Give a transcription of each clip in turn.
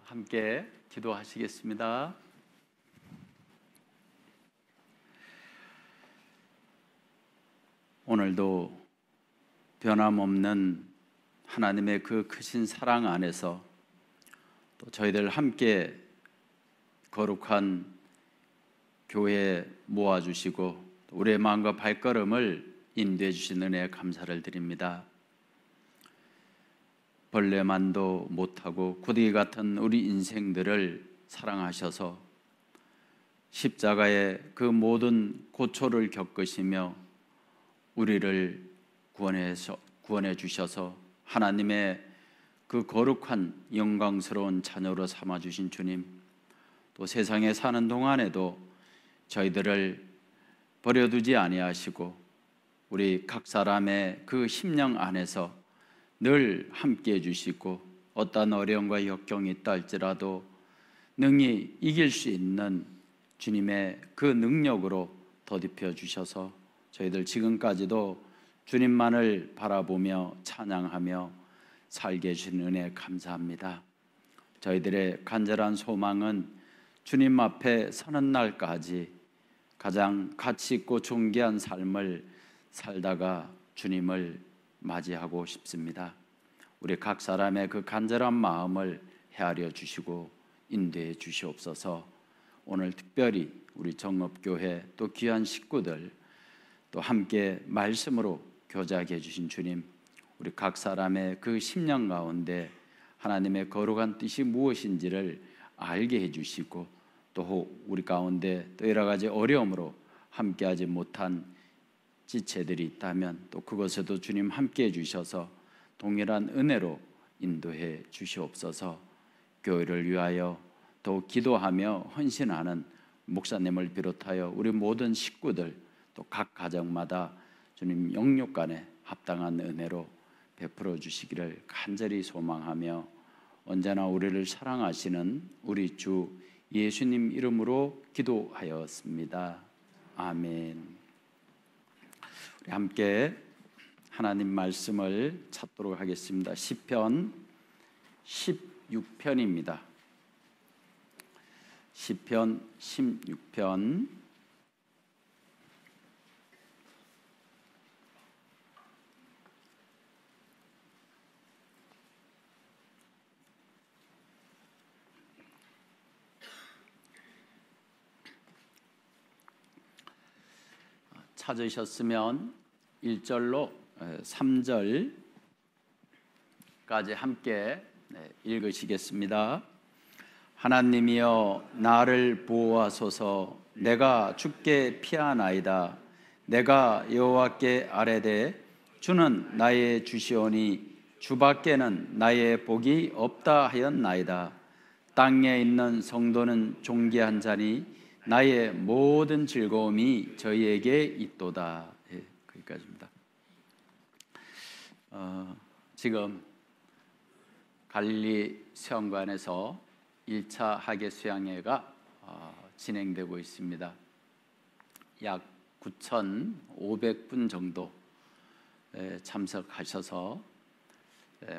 함께 기도하시겠습니다. 오늘도 변함없는 하나님의 그 크신 사랑 안에서 또 저희들 함께 거룩한 교회에 모아주시고 우리의 마음과 발걸음을 인도해 주신 은혜에 감사를 드립니다. 벌레만도 못하고 구더기 같은 우리 인생들을 사랑하셔서 십자가의 그 모든 고초를 겪으시며 우리를 구원해 주셔서 하나님의 그 거룩한 영광스러운 자녀로 삼아주신 주님, 또 세상에 사는 동안에도 저희들을 버려두지 아니하시고 우리 각 사람의 그 심령 안에서 늘 함께 해주시고 어떠한 어려움과 역경이 있다 할지라도 능히 이길 수 있는 주님의 그 능력으로 더딥혀 주셔서 저희들 지금까지도 주님만을 바라보며 찬양하며 살게 해주신 은혜 감사합니다. 저희들의 간절한 소망은 주님 앞에 서는 날까지 가장 가치 있고 존귀한 삶을 살다가 주님을 맞이하고 싶습니다. 우리 각 사람의 그 간절한 마음을 헤아려 주시고 인도해 주시옵소서. 오늘 특별히 우리 정읍교회 또 귀한 식구들 또 함께 말씀으로 교제하게 해주신 주님, 우리 각 사람의 그 심령 가운데 하나님의 거룩한 뜻이 무엇인지를 알게 해주시고 또 우리 가운데 또 여러 가지 어려움으로 함께하지 못한 지체들이 있다면 또 그것에도 주님 함께 해주셔서 동일한 은혜로 인도해 주시옵소서. 교회를 위하여 또 기도하며 헌신하는 목사님을 비롯하여 우리 모든 식구들 또 각 가정마다 주님 영육간에 합당한 은혜로 베풀어 주시기를 간절히 소망하며 언제나 우리를 사랑하시는 우리 주 예수님 이름으로 기도하였습니다. 아멘. 우리 함께 하나님 말씀을 찾도록 하겠습니다. 시편 16편입니다. 시편 16편 찾으셨으면 1절로 3절까지 함께 읽으시겠습니다. 하나님이여 나를 보호하소서. 내가 주께 피하나이다. 내가 여호와께 아뢰되 주는 나의 주시오니 주밖에는 나의 복이 없다 하였나이다. 땅에 있는 성도는 존귀한 자니 나의 모든 즐거움이 저희에게 있도다. 거기까지입니다. 지금 갈릴리 수양관에서 1차 학예 수양회가 진행되고 있습니다. 약 9,500분 정도 참석하셔서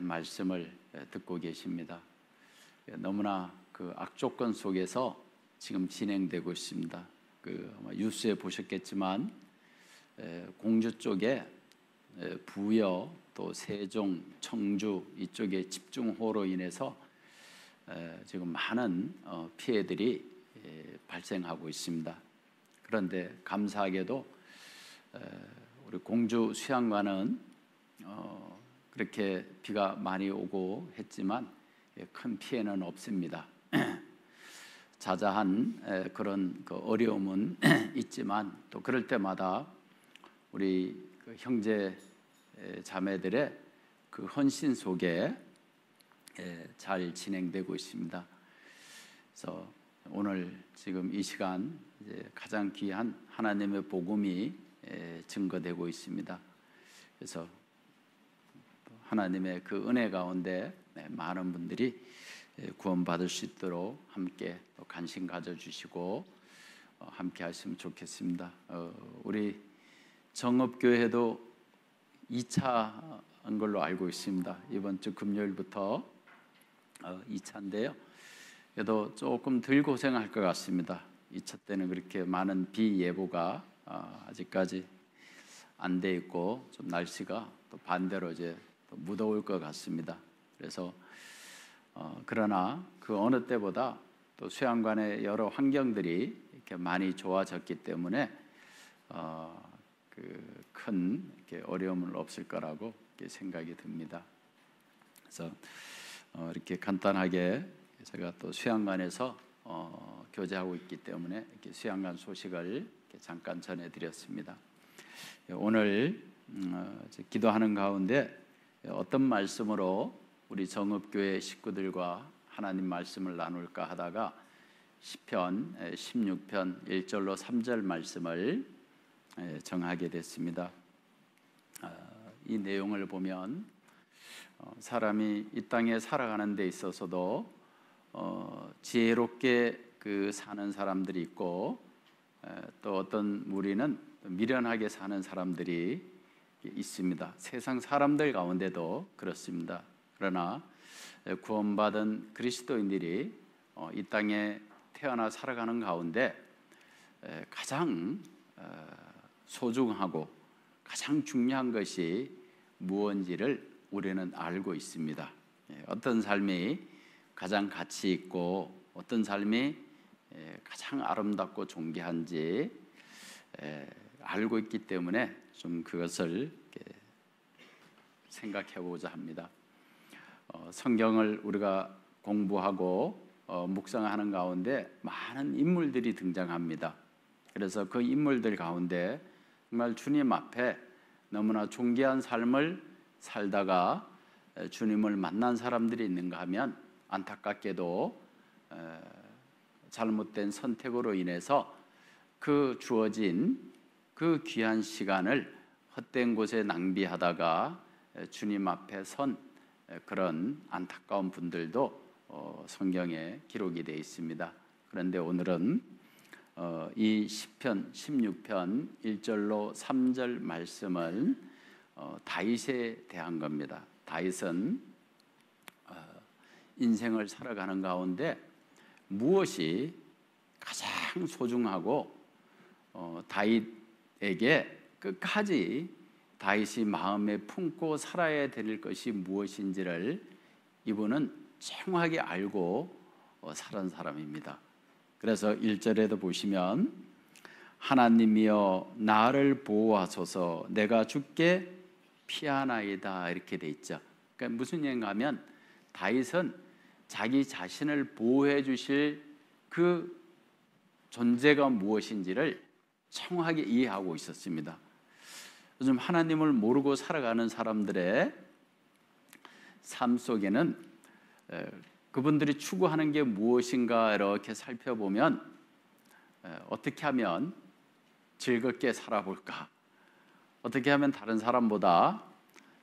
말씀을 듣고 계십니다. 너무나 그 악조건 속에서 지금 진행되고 있습니다. 뉴스에 보셨겠지만 공주 쪽에 부여 또 세종, 청주 이쪽에 집중호우로 인해서 지금 많은 피해들이 발생하고 있습니다. 그런데 감사하게도 우리 공주 수양관은 그렇게 비가 많이 오고 했지만 큰 피해는 없습니다. 자자한 그런 어려움은 있지만 또 그럴 때마다 우리 형제 자매들의 그 헌신 속에 잘 진행되고 있습니다. 그래서 오늘 지금 이 시간 이제 가장 귀한 하나님의 복음이 증거되고 있습니다. 그래서 하나님의 그 은혜 가운데 많은 분들이 구원받을 수 있도록 함께 관심 가져주시고 함께 하시면 좋겠습니다. 우리 정읍교회도 2차 한 걸로 알고 있습니다. 이번 주 금요일부터 2차인데요. 그래도 조금 덜 고생할 것 같습니다. 2차 때는 그렇게 많은 비 예보가 아직까지 안 돼 있고 좀 날씨가 또 반대로 이제 또 무더울 것 같습니다. 그래서 그러나 그 어느 때보다 또 수양관의 여러 환경들이 이렇게 많이 좋아졌기 때문에 그 큰 어려움은 없을 거라고 이렇게 생각이 듭니다. 그래서 이렇게 간단하게 제가 또 수양관에서 교제하고 있기 때문에 이렇게 수양관 소식을 이렇게 잠깐 전해드렸습니다. 오늘 기도하는 가운데 어떤 말씀으로 우리 정읍교회 식구들과 하나님 말씀을 나눌까 하다가 시편 16편 1절로 3절 말씀을 정하게 됐습니다. 이 내용을 보면 사람이 이 땅에 살아가는 데 있어서도 지혜롭게 사는 사람들이 있고 또 어떤 무리는 미련하게 사는 사람들이 있습니다. 세상 사람들 가운데도 그렇습니다. 그러나 구원받은 그리스도인들이 이 땅에 태어나 살아가는 가운데 가장 소중하고 가장 중요한 것이 무엇인지를 우리는 알고 있습니다. 어떤 삶이 가장 가치 있고 어떤 삶이 가장 아름답고 존귀한지 알고 있기 때문에 좀 그것을 생각해 보자 합니다. 성경을 우리가 공부하고 묵상하는 가운데 많은 인물들이 등장합니다. 그래서 그 인물들 가운데 정말 주님 앞에 너무나 존귀한 삶을 살다가 주님을 만난 사람들이 있는가 하면 안타깝게도 잘못된 선택으로 인해서 그 주어진 그 귀한 시간을 헛된 곳에 낭비하다가 주님 앞에 선 그런 안타까운 분들도 성경에 기록이 되어 있습니다. 그런데 오늘은 이 시편 16편 1절로 3절 말씀은 다윗에 대한 겁니다. 다윗은 인생을 살아가는 가운데 무엇이 가장 소중하고 다윗에게 끝까지 다윗이 마음에 품고 살아야 될 것이 무엇인지를 이분은 정확하게 알고 살은 사람입니다. 그래서 1절에도 보시면 하나님이여 나를 보호하소서 내가 주께 피하나이다 이렇게 돼 있죠. 그러니까 무슨 얘기인가 하면 다윗은 자기 자신을 보호해 주실 그 존재가 무엇인지를 정확하게 이해하고 있었습니다. 요즘 하나님을 모르고 살아가는 사람들의 삶 속에는 그분들이 추구하는 게 무엇인가 이렇게 살펴보면 어떻게 하면 즐겁게 살아볼까? 어떻게 하면 다른 사람보다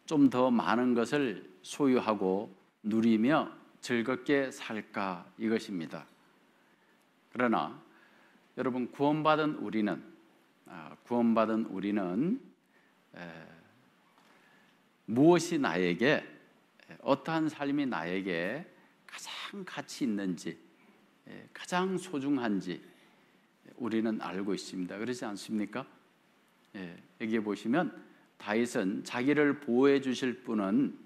좀 더 많은 것을 소유하고 누리며 즐겁게 살까? 이것입니다. 그러나 여러분 구원받은 우리는 무엇이 나에게 어떠한 삶이 나에게 가장 가치 있는지 가장 소중한지 우리는 알고 있습니다. 그렇지 않습니까? 여기 보시면 다윗은 자기를 보호해 주실 분은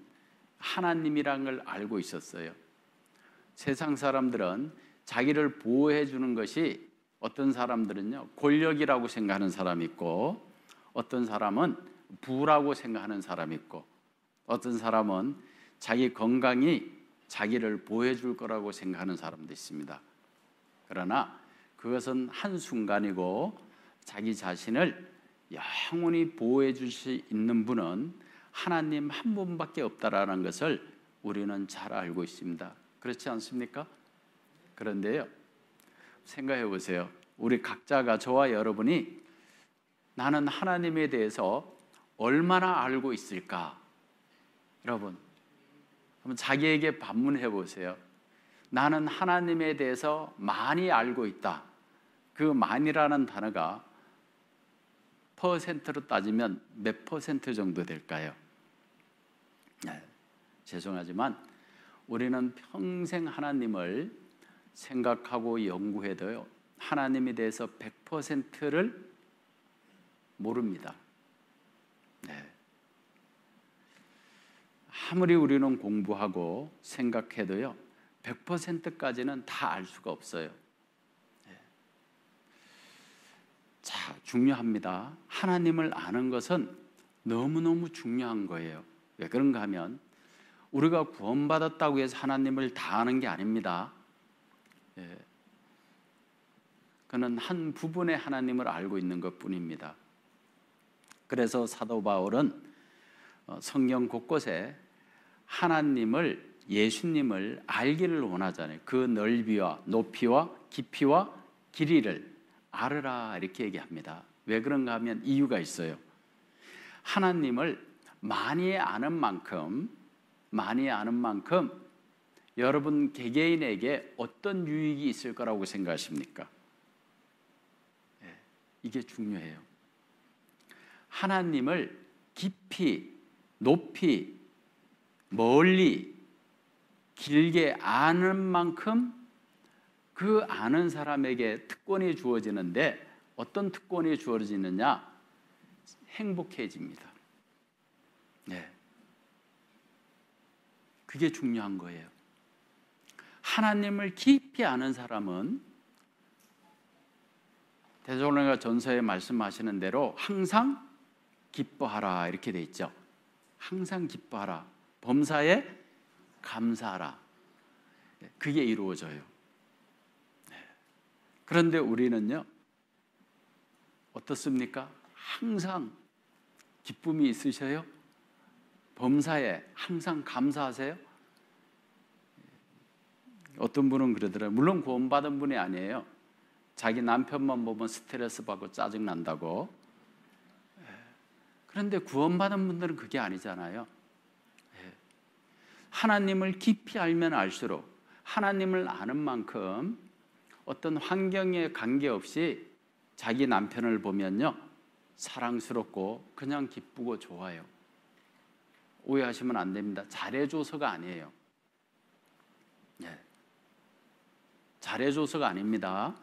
하나님이라는 걸 알고 있었어요. 세상 사람들은 자기를 보호해 주는 것이 어떤 사람들은요 권력이라고 생각하는 사람이 있고 어떤 사람은 부라고 생각하는 사람이 있고 어떤 사람은 자기 건강이 자기를 보호해 줄 거라고 생각하는 사람도 있습니다. 그러나 그것은 한순간이고 자기 자신을 영원히 보호해 줄 수 있는 분은 하나님 한 분밖에 없다라는 것을 우리는 잘 알고 있습니다. 그렇지 않습니까? 그런데요, 생각해 보세요. 우리 각자가 저와 여러분이 나는 하나님에 대해서 얼마나 알고 있을까? 여러분, 한번 자기에게 반문해 보세요. 나는 하나님에 대해서 많이 알고 있다. 그 많이라는 단어가 퍼센트로 따지면 몇 퍼센트 정도 될까요? 죄송하지만 우리는 평생 하나님을 생각하고 연구해도요, 하나님에 대해서 100%를 모릅니다. 네. 아무리 우리는 공부하고 생각해도요, 100%까지는 다 알 수가 없어요. 네. 자, 중요합니다. 하나님을 아는 것은 너무너무 중요한 거예요. 왜 그런가 하면 우리가 구원받았다고 해서 하나님을 다 아는 게 아닙니다. 예. 그는 한 부분의 하나님을 알고 있는 것뿐입니다. 그래서 사도 바울은 성경 곳곳에 하나님을, 예수님을 알기를 원하잖아요. 그 넓이와 높이와 깊이와 길이를 알으라 이렇게 얘기합니다. 왜 그런가 하면 이유가 있어요. 하나님을 많이 아는 만큼 여러분 개개인에게 어떤 유익이 있을 거라고 생각하십니까? 네, 이게 중요해요. 하나님을 깊이, 높이, 멀리, 길게 아는 만큼 그 아는 사람에게 특권이 주어지는데 어떤 특권이 주어지느냐? 행복해집니다. 네. 그게 중요한 거예요. 하나님을 깊이 아는 사람은 데살로니가 전서에 말씀하시는 대로 항상 기뻐하라 이렇게 돼 있죠. 항상 기뻐하라. 범사에 감사하라. 그게 이루어져요. 그런데 우리는요, 어떻습니까? 항상 기쁨이 있으셔요? 범사에 항상 감사하세요? 어떤 분은 그러더라고요. 물론 구원받은 분이 아니에요. 자기 남편만 보면 스트레스 받고 짜증난다고. 그런데 구원받은 분들은 그게 아니잖아요. 하나님을 깊이 알면 알수록 하나님을 아는 만큼 어떤 환경에 관계없이 자기 남편을 보면요, 사랑스럽고 그냥 기쁘고 좋아요. 오해하시면 안 됩니다. 잘해줘서가 아니에요. 네. 잘해줘서가 아닙니다.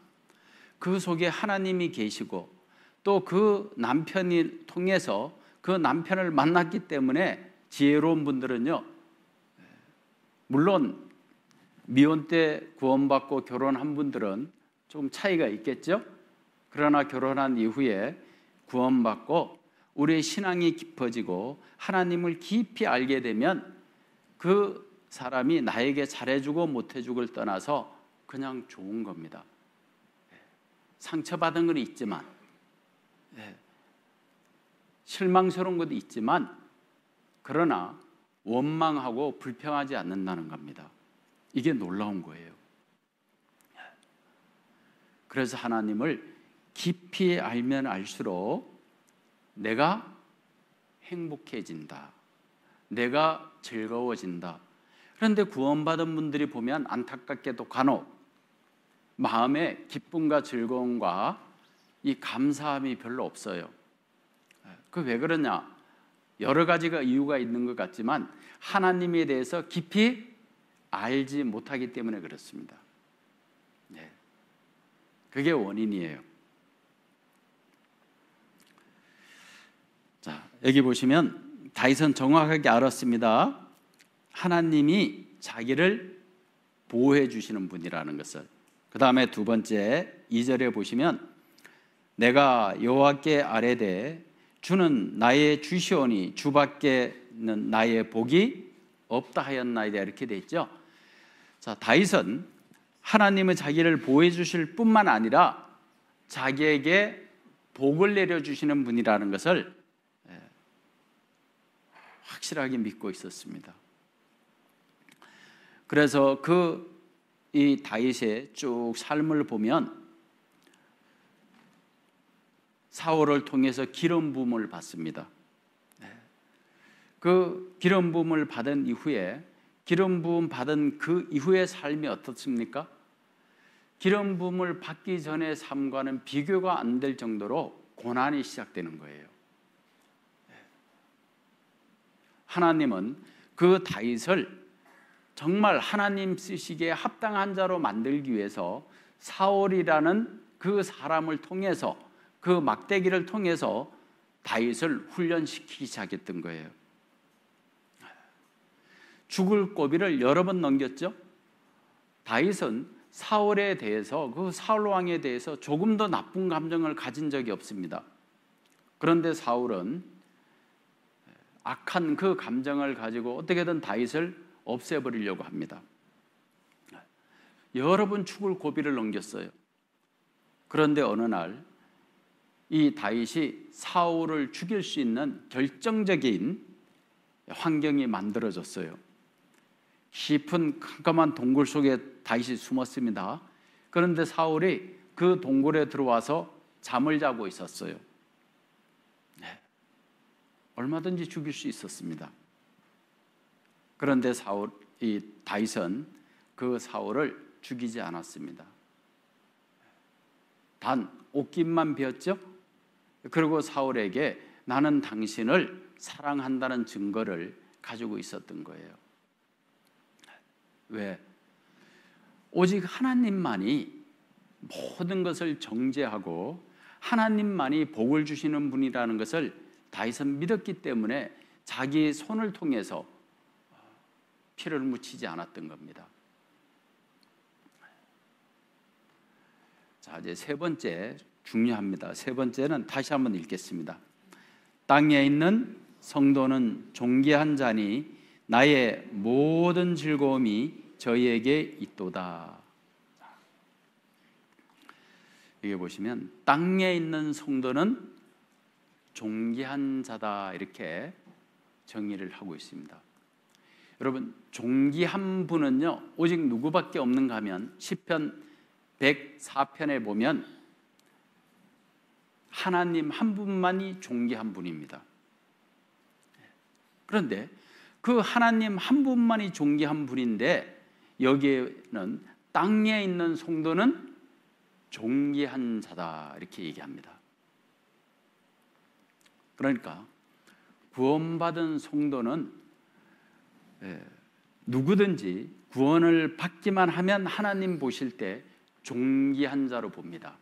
그 속에 하나님이 계시고 또 그 남편이 통해서 그 남편을 만났기 때문에 지혜로운 분들은요, 물론 미혼 때 구원받고 결혼한 분들은 좀 차이가 있겠죠. 그러나 결혼한 이후에 구원받고 우리의 신앙이 깊어지고 하나님을 깊이 알게 되면 그 사람이 나에게 잘해주고 못해주고를 떠나서 그냥 좋은 겁니다. 상처받은 건 있지만, 실망스러운 것도 있지만, 그러나 원망하고 불평하지 않는다는 겁니다. 이게 놀라운 거예요. 그래서 하나님을 깊이 알면 알수록 내가 행복해진다. 내가 즐거워진다. 그런데 구원받은 분들이 보면 안타깝게도 간혹 마음에 기쁨과 즐거움과 이 감사함이 별로 없어요. 그 왜 그러냐? 여러 가지가 이유가 있는 것 같지만 하나님에 대해서 깊이 알지 못하기 때문에 그렇습니다. 네. 그게 원인이에요. 자, 여기 보시면 다윗은 정확하게 알았습니다. 하나님이 자기를 보호해 주시는 분이라는 것을. 그 다음에 두 번째 2절에 보시면 내가 여호와께 아뢰되 주는 나의 주시오니 주밖에는 나의 복이 없다 하였나이다 이렇게 돼 있죠. 자, 다윗은 하나님은 자기를 보호해 주실 뿐만 아니라 자기에게 복을 내려주시는 분이라는 것을 확실하게 믿고 있었습니다. 그래서 이 다윗의 쭉 삶을 보면 사울을 통해서 기름 부음을 받습니다. 그 기름 부음을 받은 이후에 기름 부음 받은 그 이후의 삶이 어떻습니까? 기름 부음을 받기 전의 삶과는 비교가 안 될 정도로 고난이 시작되는 거예요. 하나님은 그 다윗을 정말 하나님 쓰시기에 합당한 자로 만들기 위해서 사울이라는 그 사람을 통해서, 그 막대기를 통해서 다윗을 훈련시키기 시작했던 거예요. 죽을 고비를 여러 번 넘겼죠. 다윗은 사울에 대해서, 그 사울 왕에 대해서 조금도 나쁜 감정을 가진 적이 없습니다. 그런데 사울은 악한 그 감정을 가지고 어떻게든 다윗을 없애버리려고 합니다. 여러 번 죽을 고비를 넘겼어요. 그런데 어느 날 이 다윗이 사울을 죽일 수 있는 결정적인 환경이 만들어졌어요. 깊은 깜깜한 동굴 속에 다윗이 숨었습니다. 그런데 사울이 그 동굴에 들어와서 잠을 자고 있었어요. 얼마든지 죽일 수 있었습니다. 그런데 이 다윗은 그 사울을 죽이지 않았습니다. 단 옷깃만 베었죠. 그리고 사울에게 나는 당신을 사랑한다는 증거를 가지고 있었던 거예요. 왜? 오직 하나님만이 모든 것을 정죄하고 하나님만이 복을 주시는 분이라는 것을 다윗은 믿었기 때문에 자기 손을 통해서 피를 묻히지 않았던 겁니다. 자, 이제 세 번째 중요합니다. 세 번째는 다시 한번 읽겠습니다. 땅에 있는 성도는 존귀한 자니 나의 모든 즐거움이 저희에게 있도다. 여기 보시면 땅에 있는 성도는 존귀한 자다, 이렇게 정의를 하고 있습니다. 여러분, 존귀한 분은요 오직 누구밖에 없는가 하면 시편 104편에 보면 하나님 한 분만이 존귀한 분입니다. 그런데 그 하나님 한 분만이 존귀한 분인데 여기에는 땅에 있는 성도는 존귀한 자다, 이렇게 얘기합니다. 그러니까 구원받은 성도는 누구든지 구원을 받기만 하면 하나님 보실 때 존귀한 자로 봅니다.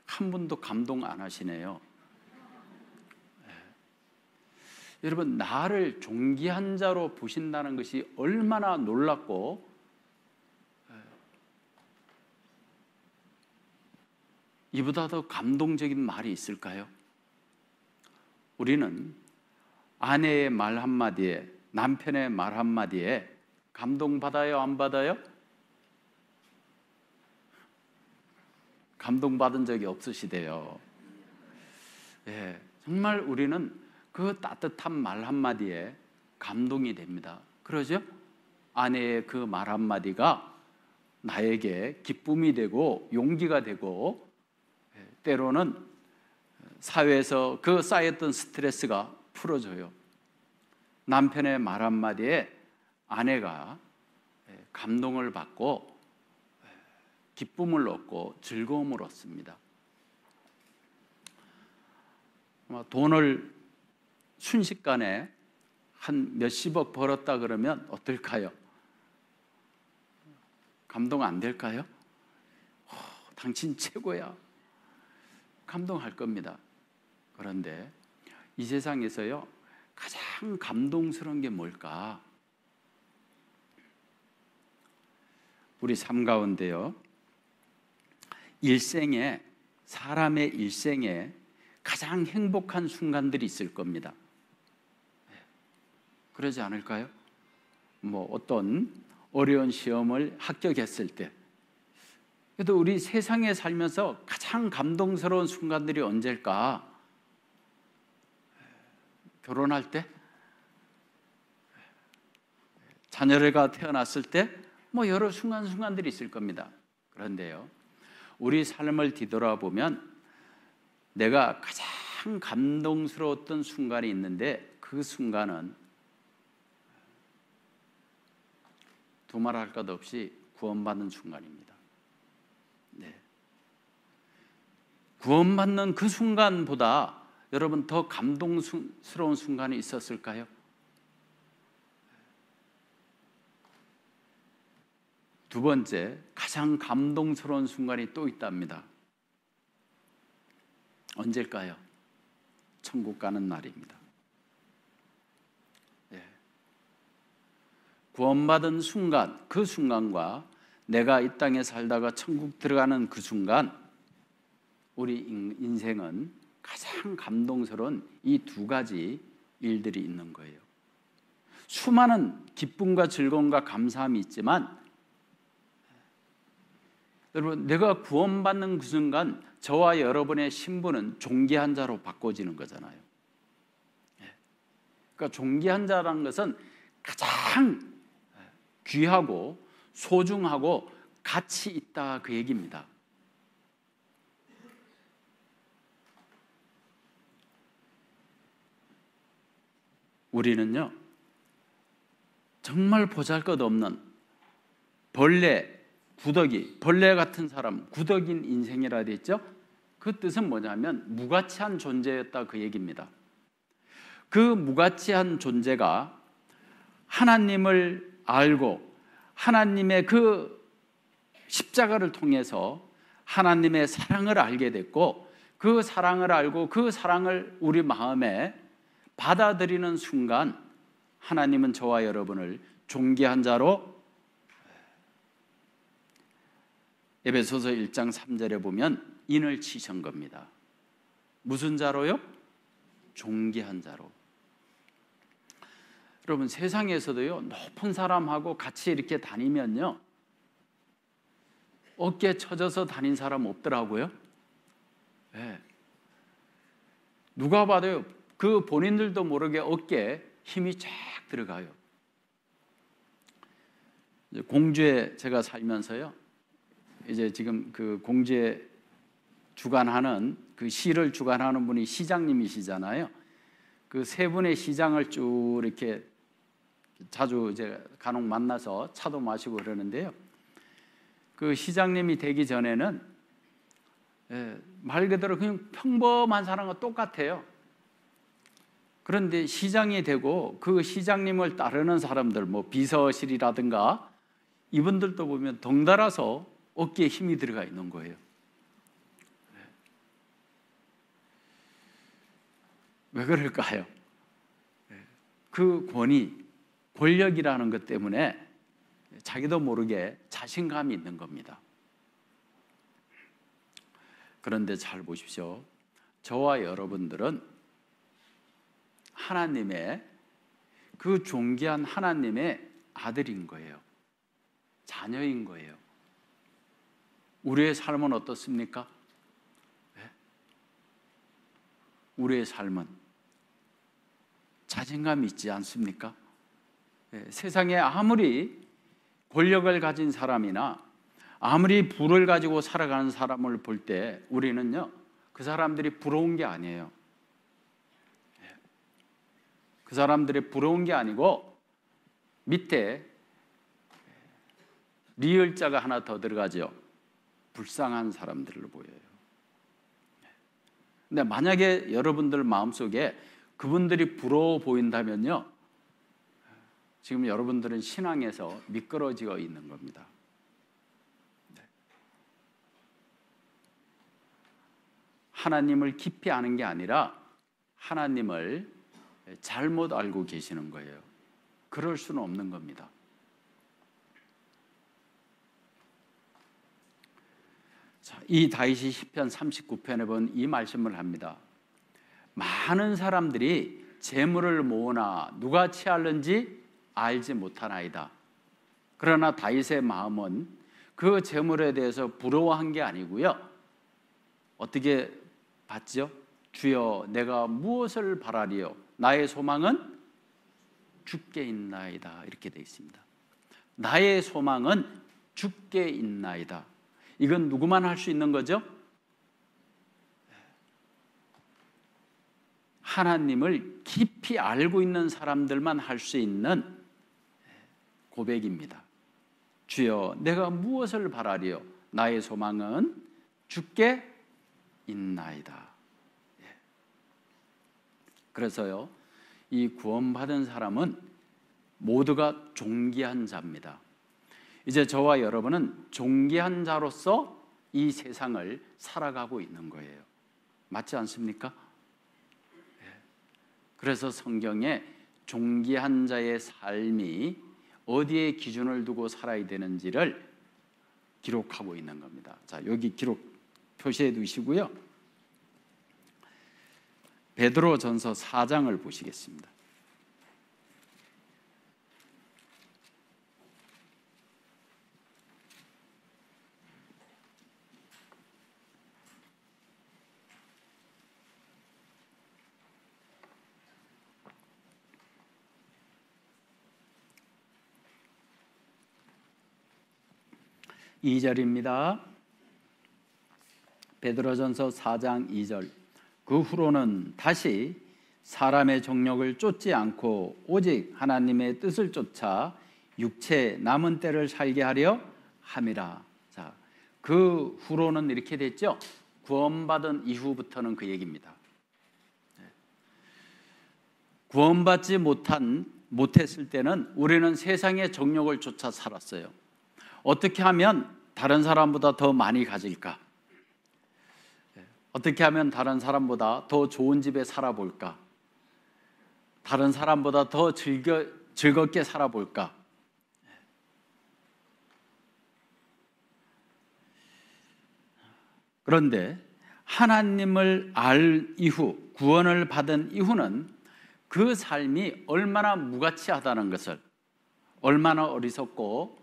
한 분도 감동 안 하시네요. 여러분, 나를 존귀한 자로 보신다는 것이 얼마나 놀랍고 이보다 더 감동적인 말이 있을까요? 우리는 아내의 말 한마디에, 남편의 말 한마디에 감동받아요, 안 받아요? 감동받은 적이 없으시대요. 예, 정말 우리는 그 따뜻한 말 한마디에 감동이 됩니다. 그러죠? 아내의 그 말 한마디가 나에게 기쁨이 되고 용기가 되고, 때로는 사회에서 그 쌓였던 스트레스가 풀어져요. 남편의 말 한마디에 아내가 감동을 받고 기쁨을 얻고 즐거움을 얻습니다. 돈을 순식간에 한 몇십억 벌었다 그러면 어떨까요? 감동 안 될까요? 당신 최고야. 감동할 겁니다. 그런데 이 세상에서요 가장 감동스러운 게 뭘까? 우리 삶 가운데요 사람의 일생에 가장 행복한 순간들이 있을 겁니다. 그러지 않을까요? 어떤 어려운 시험을 합격했을 때, 그래도 우리 세상에 살면서 가장 감동스러운 순간들이 언제일까? 결혼할 때? 자녀가 태어났을 때? 여러 순간들이 있을 겁니다. 그런데요, 우리 삶을 뒤돌아보면 내가 가장 감동스러웠던 순간이 있는데 그 순간은 두말할 것 없이 구원받는 순간입니다. 네. 구원받는 그 순간보다 여러분 더 감동스러운 순간이 있었을까요? 두 번째, 가장 감동스러운 순간이 또 있답니다. 언제일까요? 천국 가는 날입니다. 구원받은 순간, 그 순간과 내가 이 땅에 살다가 천국 들어가는 그 순간, 우리 인생은 가장 감동스러운 이 두 가지 일들이 있는 거예요. 수많은 기쁨과 즐거움과 감사함이 있지만, 여러분, 내가 구원받는 그 순간 저와 여러분의 신분은 존귀한 자로 바꿔지는 거잖아요. 그러니까 존귀한 자라는 것은 가장 귀하고 소중하고 가치 있다, 그 얘기입니다. 우리는요, 정말 보잘것없는 벌레, 구더기, 벌레 같은 사람, 구더기인 인생이라 됐죠. 그 뜻은 뭐냐면 무가치한 존재였다, 그 얘기입니다. 그 무가치한 존재가 하나님을 알고 하나님의 그 십자가를 통해서 하나님의 사랑을 알게 됐고, 그 사랑을 알고 그 사랑을 우리 마음에 받아들이는 순간 하나님은 저와 여러분을 존귀한 자로, 에베소서 1장 3절에 보면 인을 치신 겁니다. 무슨 자로요? 존귀한 자로. 여러분, 세상에서도요, 높은 사람하고 같이 이렇게 다니면요, 어깨 쳐져서 다닌 사람 없더라고요. 네. 누가 봐도요, 그 본인들도 모르게 어깨에 힘이 쫙 들어가요. 공주에 제가 살면서요, 이제 지금 그 공주에 주관하는, 그 시를 주관하는 분이 시장님이시잖아요. 그 세 분의 시장을 쭉 이렇게 자주 이제 간혹 만나서 차도 마시고 그러는데요. 그 시장님이 되기 전에는 말 그대로 그냥 평범한 사람과 똑같아요. 그런데 시장이 되고 그 시장님을 따르는 사람들, 뭐 비서실이라든가 이분들도 보면 덩달아서 어깨에 힘이 들어가 있는 거예요. 왜 그럴까요? 그 권력이라는 것 때문에 자기도 모르게 자신감이 있는 겁니다. 그런데 잘 보십시오. 저와 여러분들은 하나님의, 그 존귀한 하나님의 아들인 거예요. 자녀인 거예요. 우리의 삶은 어떻습니까? 우리의 삶은 자신감이 있지 않습니까? 세상에 아무리 권력을 가진 사람이나 아무리 부를 가지고 살아가는 사람을 볼 때 우리는요, 그 사람들이 부러운 게 아니에요. 그 사람들이 부러운 게 아니고 밑에 리을자가 하나 더 들어가죠. 불쌍한 사람들로 보여요. 근데 만약에 여러분들 마음속에 그분들이 부러워 보인다면요, 지금 여러분들은 신앙에서 미끄러지고 있는 겁니다. 하나님을 깊이 아는 게 아니라 하나님을 잘못 알고 계시는 거예요. 그럴 수는 없는 겁니다. 자, 이 다윗이 시편 39편에 본 이 말씀을 합니다. 많은 사람들이 재물을 모으나 누가 취하는지 알지 못하나이다. 그러나 다윗의 마음은 그 재물에 대해서 부러워한 게 아니고요, 어떻게 봤죠? 주여, 내가 무엇을 바라리요? 나의 소망은 주께 있나이다. 이렇게 되어 있습니다. 나의 소망은 주께 있나이다. 이건 누구만 할 수 있는 거죠? 하나님을 깊이 알고 있는 사람들만 할 수 있는 고백입니다. 주여, 내가 무엇을 바라리요? 나의 소망은 주께 있나이다. 그래서요, 이 구원받은 사람은 모두가 존귀한 자입니다. 이제 저와 여러분은 존귀한 자로서 이 세상을 살아가고 있는 거예요. 맞지 않습니까? 그래서 성경에 존귀한 자의 삶이 어디에 기준을 두고 살아야 되는지를 기록하고 있는 겁니다. 자, 여기 기록 표시해 두시고요. 베드로전서 4장을 보시겠습니다. 이 절입니다. 베드로전서 4장 2절. 그 후로는 다시 사람의 정욕을 쫓지 않고 오직 하나님의 뜻을 쫓아 육체 남은 때를 살게 하려 함이라. 자, 그 후로는 이렇게 됐죠. 구원받은 이후부터는 그 얘기입니다. 구원받지 못했을 때는 우리는 세상의 정욕을 쫓아 살았어요. 어떻게 하면 다른 사람보다 더 많이 가질까? 어떻게 하면 다른 사람보다 더 좋은 집에 살아볼까? 다른 사람보다 더 즐겁게 살아볼까? 그런데 하나님을 알 이후, 구원을 받은 이후는 그 삶이 얼마나 무가치하다는 것을, 얼마나 어리석고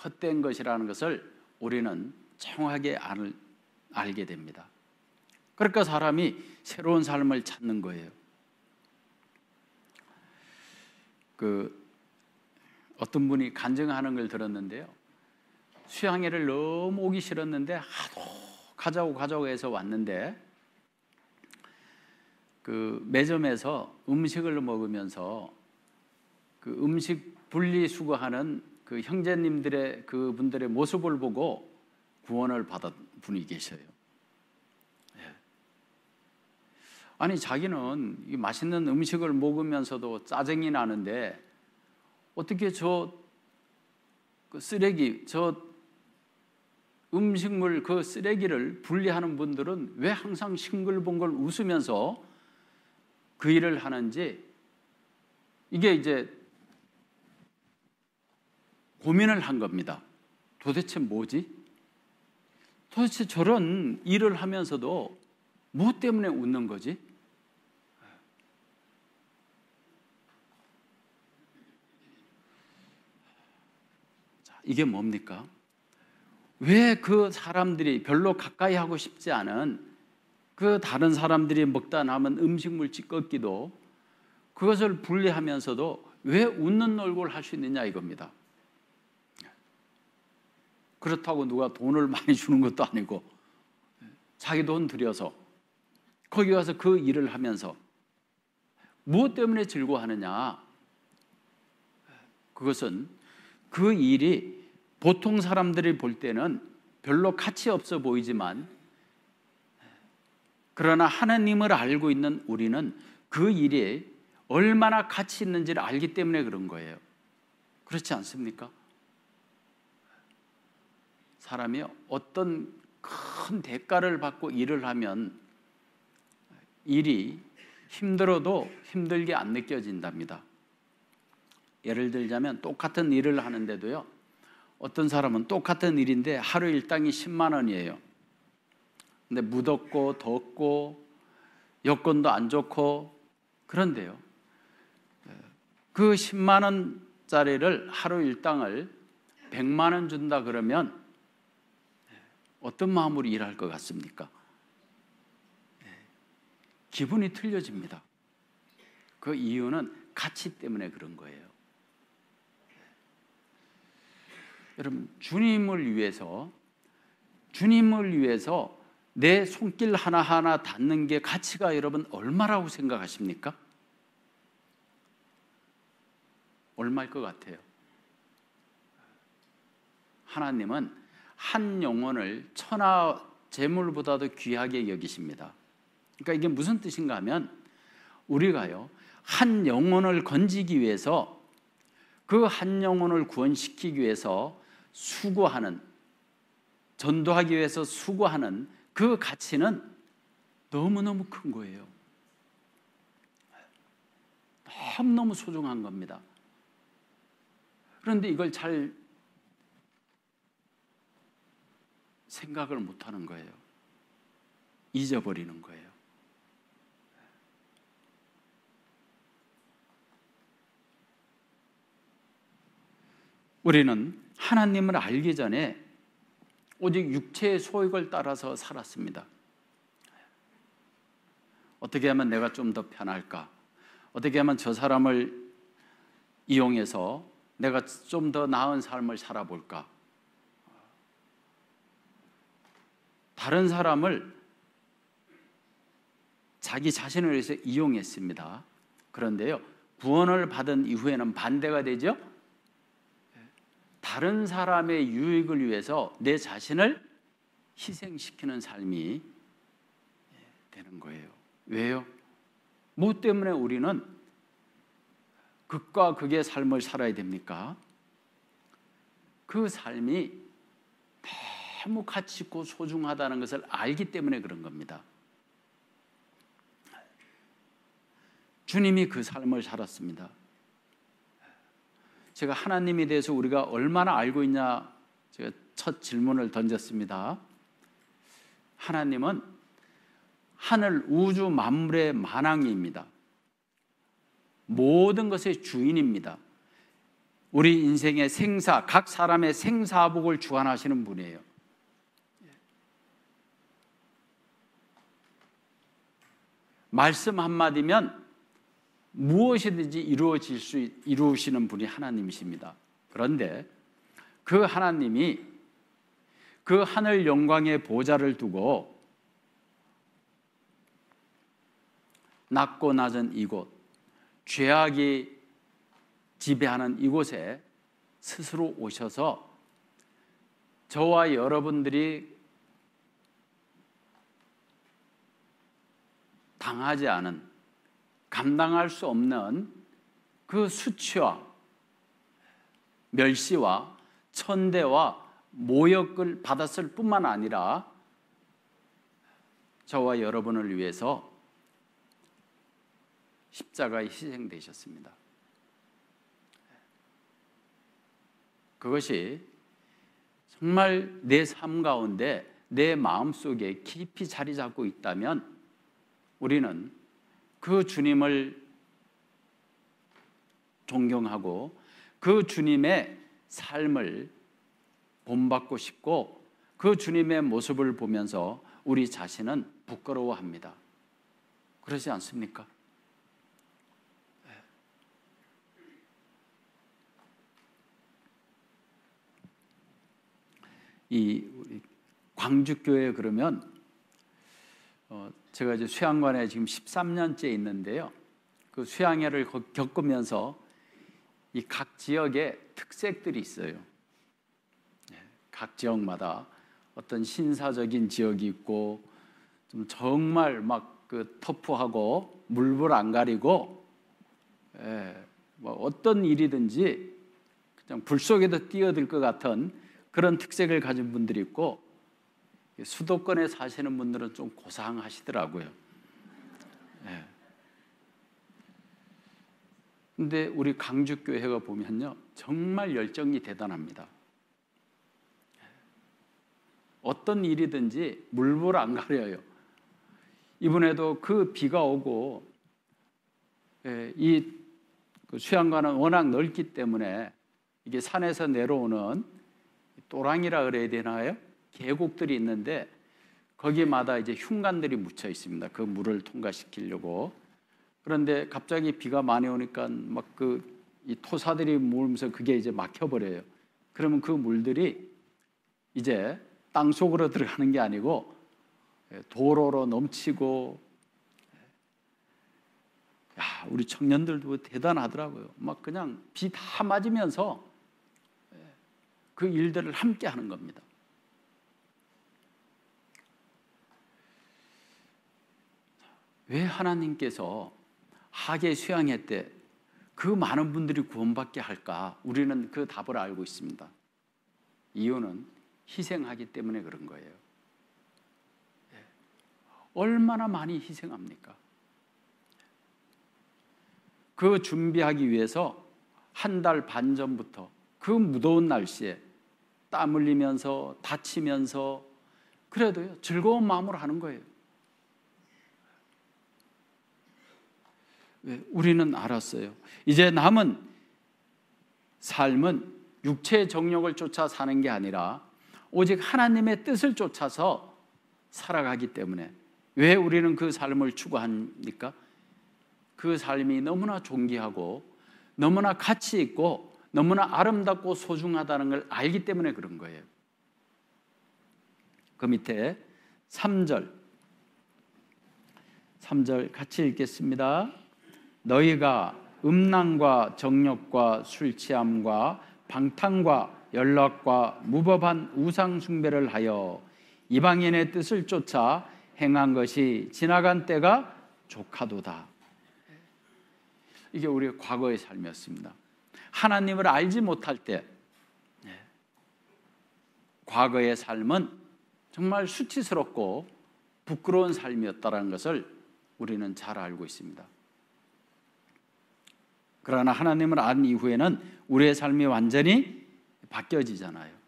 헛된 것이라는 것을 우리는 정확하게 알게 됩니다. 그러니까 사람이 새로운 삶을 찾는 거예요. 어떤 분이 간증하는 걸 들었는데요. 수양회를 너무 오기 싫었는데 하도 가자고 해서 왔는데 그 매점에서 음식을 먹으면서 그 음식 분리수거하는 그 형제님들의 그분들의 모습을 보고 구원을 받은 분이 계셔요. 아니 자기는 이 맛있는 음식을 먹으면서도 짜증이 나는데 어떻게 그 쓰레기, 음식물 그 쓰레기를 분리하는 분들은 왜 항상 싱글벙글 웃으면서 그 일을 하는지 이게 이제 고민을 한 겁니다. 도대체 뭐지? 도대체 저런 일을 하면서도 뭐 때문에 웃는 거지? 이게 뭡니까? 왜 그 사람들이 별로 가까이 하고 싶지 않은 그 다른 사람들이 먹다 남은 음식물 찌꺼기도 그것을 분리하면서도 왜 웃는 얼굴 할 수 있느냐 이겁니다. 그렇다고 누가 돈을 많이 주는 것도 아니고 자기 돈 들여서 거기 가서 그 일을 하면서 무엇 때문에 즐거워하느냐? 그것은 그 일이 보통 사람들이 볼 때는 별로 가치 없어 보이지만 그러나 하나님을 알고 있는 우리는 그 일이 얼마나 가치 있는지를 알기 때문에 그런 거예요. 그렇지 않습니까? 사람이 어떤 큰 대가를 받고 일을 하면 일이 힘들어도 힘들게 안 느껴진답니다. 예를 들자면 똑같은 일을 하는데도요, 어떤 사람은 똑같은 일인데 하루 일당이 10만 원이에요. 근데 무덥고 덥고 여건도 안 좋고 그런데요, 그 10만 원짜리를 하루 일당을 100만 원 준다 그러면 어떤 마음으로 일할 것 같습니까? 기분이 틀려집니다. 그 이유는 가치 때문에 그런 거예요. 여러분, 주님을 위해서 내 손길 하나하나 닿는 게 가치가 여러분 얼마라고 생각하십니까? 얼마일 것 같아요? 하나님은 한 영혼을 천하 재물보다도 귀하게 여기십니다. 그러니까 이게 무슨 뜻인가 하면 우리가요, 한 영혼을 건지기 위해서 그 한 영혼을 구원시키기 위해서 수고하는, 전도하기 위해서 수고하는 그 가치는 너무너무 큰 거예요. 너무너무 소중한 겁니다. 그런데 이걸 잘 생각을 못하는 거예요. 잊어버리는 거예요. 우리는 하나님을 알기 전에 오직 육체의 소욕을 따라서 살았습니다. 어떻게 하면 내가 좀 더 편할까? 어떻게 하면 저 사람을 이용해서 내가 좀 더 나은 삶을 살아볼까? 다른 사람을 자기 자신을 위해서 이용했습니다. 그런데요, 구원을 받은 이후에는 반대가 되죠. 다른 사람의 유익을 위해서 내 자신을 희생시키는 삶이 되는 거예요. 왜요? 뭐 때문에 우리는 극과 극의 삶을 살아야 됩니까? 그 삶이 너무 가치 있고 소중하다는 것을 알기 때문에 그런 겁니다. 주님이 그 삶을 살았습니다. 제가 하나님에 대해서 우리가 얼마나 알고 있냐, 제가 첫 질문을 던졌습니다. 하나님은 하늘 우주 만물의 만왕입니다. 모든 것의 주인입니다. 우리 인생의 생사, 각 사람의 생사복을 주관하시는 분이에요. 말씀 한마디면 무엇이든지 이루시는 분이 하나님이십니다. 그런데 그 하나님이 그 하늘 영광의 보좌를 두고 낮고 낮은 이곳, 죄악이 지배하는 이곳에 스스로 오셔서 저와 여러분들이 당하지 않은, 감당할 수 없는 그 수치와 멸시와 천대와 모욕을 받았을 뿐만 아니라 저와 여러분을 위해서 십자가에 희생되셨습니다. 그것이 정말 내 삶 가운데 내 마음속에 깊이 자리 잡고 있다면 우리는 그 주님을 존경하고 그 주님의 삶을 본받고 싶고 그 주님의 모습을 보면서 우리 자신은 부끄러워합니다. 그러지 않습니까? 이 광주교회 그러면 제가 이제 수양관에 지금 13년째 있는데요. 그 수양회를 겪으면서 이 각 지역에 특색들이 있어요. 각 지역마다 어떤 신사적인 지역이 있고 좀 정말 막 그 터프하고 물불 안 가리고 뭐 어떤 일이든지 그냥 불 속에도 뛰어들 것 같은 그런 특색을 가진 분들이 있고 수도권에 사시는 분들은 좀 고상하시더라고요. 근데 우리 강주교회가 보면요, 정말 열정이 대단합니다. 어떤 일이든지 물불 안 가려요. 이번에도 그 비가 오고 이 수양관은 워낙 넓기 때문에 이게 산에서 내려오는 또랑이라 그래야 되나요? 계곡들이 있는데 거기마다 이제 흉관들이 묻혀 있습니다. 그 물을 통과시키려고. 그런데 갑자기 비가 많이 오니까 막 이 토사들이 물면서 그게 이제 막혀버려요. 그러면 그 물들이 이제 땅 속으로 들어가는 게 아니고 도로로 넘치고, 야, 우리 청년들도 대단하더라고요. 막 그냥 비 다 맞으면서 그 일들을 함께 하는 겁니다. 왜 하나님께서 하계 수양회 때 그 많은 분들이 구원받게 할까? 우리는 그 답을 알고 있습니다. 이유는 희생하기 때문에 그런 거예요. 얼마나 많이 희생합니까? 그 준비하기 위해서 한 달 반 전부터 그 무더운 날씨에 땀 흘리면서 다치면서 그래도요 즐거운 마음으로 하는 거예요. 왜? 우리는 알았어요. 이제 남은 삶은 육체의 정욕을 쫓아 사는 게 아니라 오직 하나님의 뜻을 쫓아서 살아가기 때문에 왜 우리는 그 삶을 추구합니까? 그 삶이 너무나 존귀하고 너무나 가치 있고 너무나 아름답고 소중하다는 걸 알기 때문에 그런 거예요. 그 밑에 3절 같이 읽겠습니다. 너희가 음란과 정욕과 술 취함과 방탕과 연락과 무법한 우상 숭배를 하여 이방인의 뜻을 쫓아 행한 것이 지나간 때가 족하도다. 이게 우리의 과거의 삶이었습니다. 하나님을 알지 못할 때 과거의 삶은 정말 수치스럽고 부끄러운 삶이었다는 것을 우리는 잘 알고 있습니다. 그러나 하나님을 안 이후에는 우리의 삶이 완전히 바뀌어지잖아요.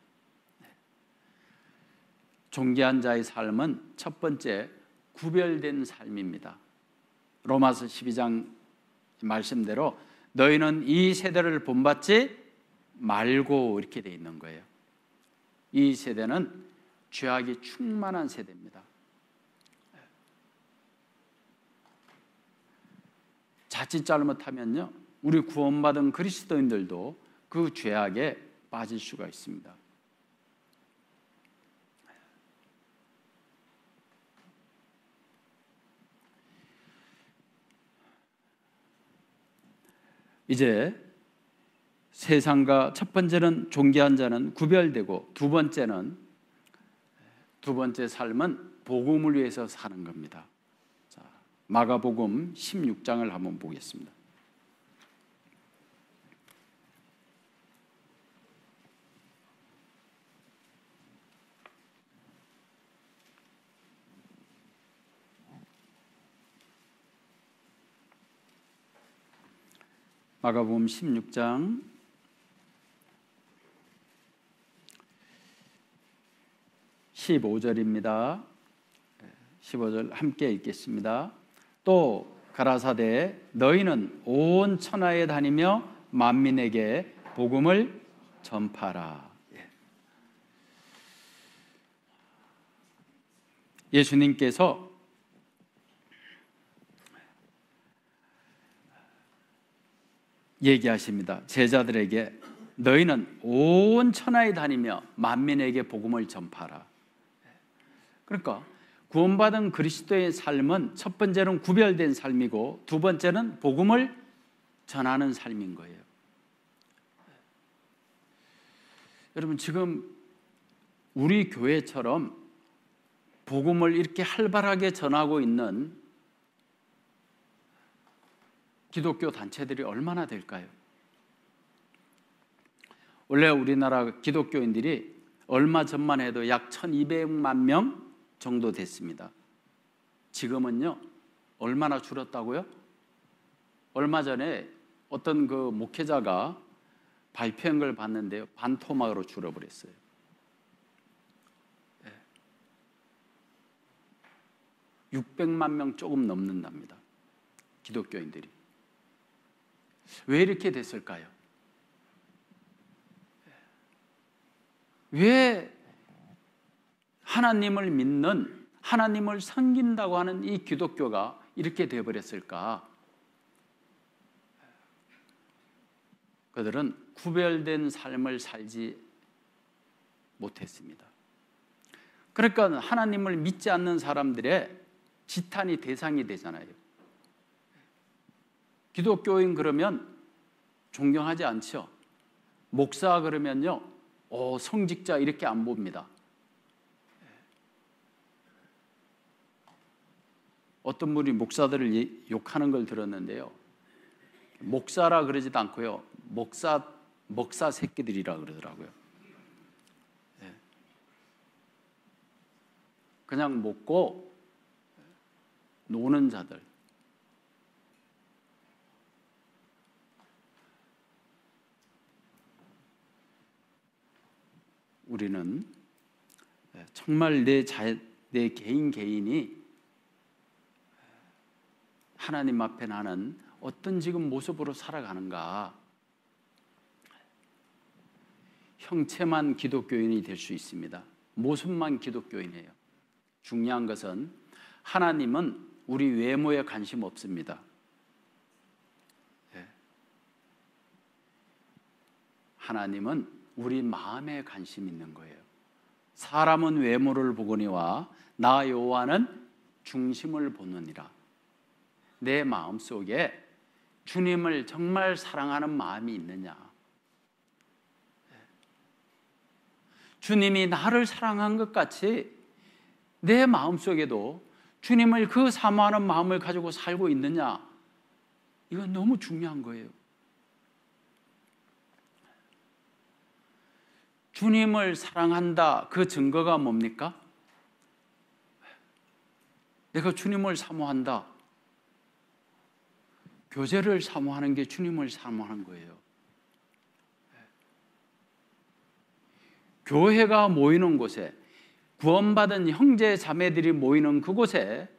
존귀한 자의 삶은 첫 번째 구별된 삶입니다. 로마서 12장 말씀대로 너희는 이 세대를 본받지 말고 이렇게 돼 있는 거예요. 이 세대는 죄악이 충만한 세대입니다. 자칫 잘못하면요 우리 구원받은 그리스도인들도 그 죄악에 빠질 수가 있습니다. 이제 세상과 첫 번째는 존귀한 자는 구별되고 두 번째 삶은 복음을 위해서 사는 겁니다. 자, 마가복음 16장을 한번 보겠습니다. 마가복음 16장 15절입니다. 15절 함께 읽겠습니다. 또 가라사대 너희는 온 천하에 다니며 만민에게 복음을 전파라. 예수님께서 얘기하십니다. 제자들에게 너희는 온 천하에 다니며 만민에게 복음을 전파라. 그러니까 구원받은 그리스도의 삶은 첫 번째는 구별된 삶이고 두 번째는 복음을 전하는 삶인 거예요. 여러분 지금 우리 교회처럼 복음을 이렇게 활발하게 전하고 있는 기독교 단체들이 얼마나 될까요? 원래 우리나라 기독교인들이 얼마 전만 해도 약 1200만 명 정도 됐습니다. 지금은요 얼마나 줄었다고요? 얼마 전에 어떤 그 목회자가 발표한 걸 봤는데요 반토막으로 줄어버렸어요. 600만 명 조금 넘는답니다. 기독교인들이. 왜 이렇게 됐을까요? 왜 하나님을 믿는, 하나님을 섬긴다고 하는 이 기독교가 이렇게 되어버렸을까? 그들은 구별된 삶을 살지 못했습니다. 그러니까 하나님을 믿지 않는 사람들의 지탄이 대상이 되잖아요. 기독교인 그러면 존경하지 않죠. 목사 그러면요 성직자 이렇게 안 봅니다. 어떤 분이 목사들을 욕하는 걸 들었는데요 목사라 그러지도 않고요 먹사 새끼들이라 그러더라고요. 그냥 먹고 노는 자들, 우리는 정말 내 개인이 하나님 앞에 나는 어떤 지금 모습으로 살아가는가. 형체만 기독교인이 될 수 있습니다. 모습만 기독교인이에요. 중요한 것은 하나님은 우리 외모에 관심 없습니다. 하나님은 우리 마음에 관심 있는 거예요. 사람은 외모를 보거니와 나 여호와는 중심을 보느니라. 내 마음속에 주님을 정말 사랑하는 마음이 있느냐, 주님이 나를 사랑한 것 같이 내 마음속에도 주님을 그 사모하는 마음을 가지고 살고 있느냐, 이건 너무 중요한 거예요. 주님을 사랑한다, 그 증거가 뭡니까? 내가 주님을 사모한다. 교제를 사모하는 게 주님을 사모하는 거예요. 교회가 모이는 곳에, 구원받은 형제 자매들이 모이는 그곳에,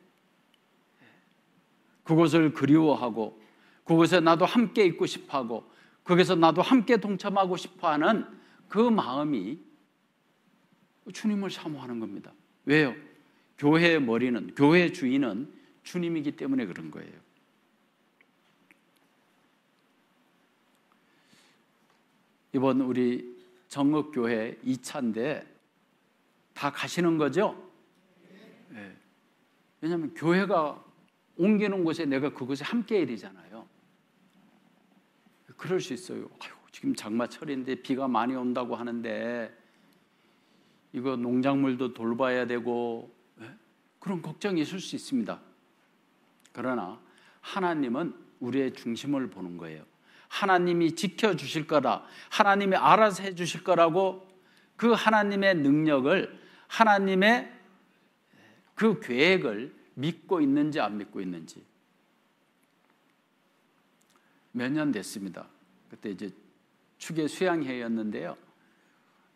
그곳을 그리워하고 그곳에 나도 함께 있고 싶어하고 거기서 나도 함께 동참하고 싶어하는 그 마음이 주님을 사모하는 겁니다. 왜요? 교회의 머리는, 교회의 주인은 주님이기 때문에 그런 거예요. 이번 우리 정읍교회 2차인데 다 가시는 거죠? 네. 왜냐하면 교회가 옮기는 곳에 내가 그곳에 함께 해야 되잖아요. 그럴 수 있어요. 아이고, 지금 장마철인데 비가 많이 온다고 하는데 이거 농작물도 돌봐야 되고, 네? 그런 걱정이 있을 수 있습니다. 그러나 하나님은 우리의 중심을 보는 거예요. 하나님이 지켜주실 거라, 하나님이 알아서 해주실 거라고, 그 하나님의 능력을, 하나님의 그 계획을 믿고 있는지 안 믿고 있는지. 몇 년 됐습니다. 그때 이제 축의 수양회였는데요,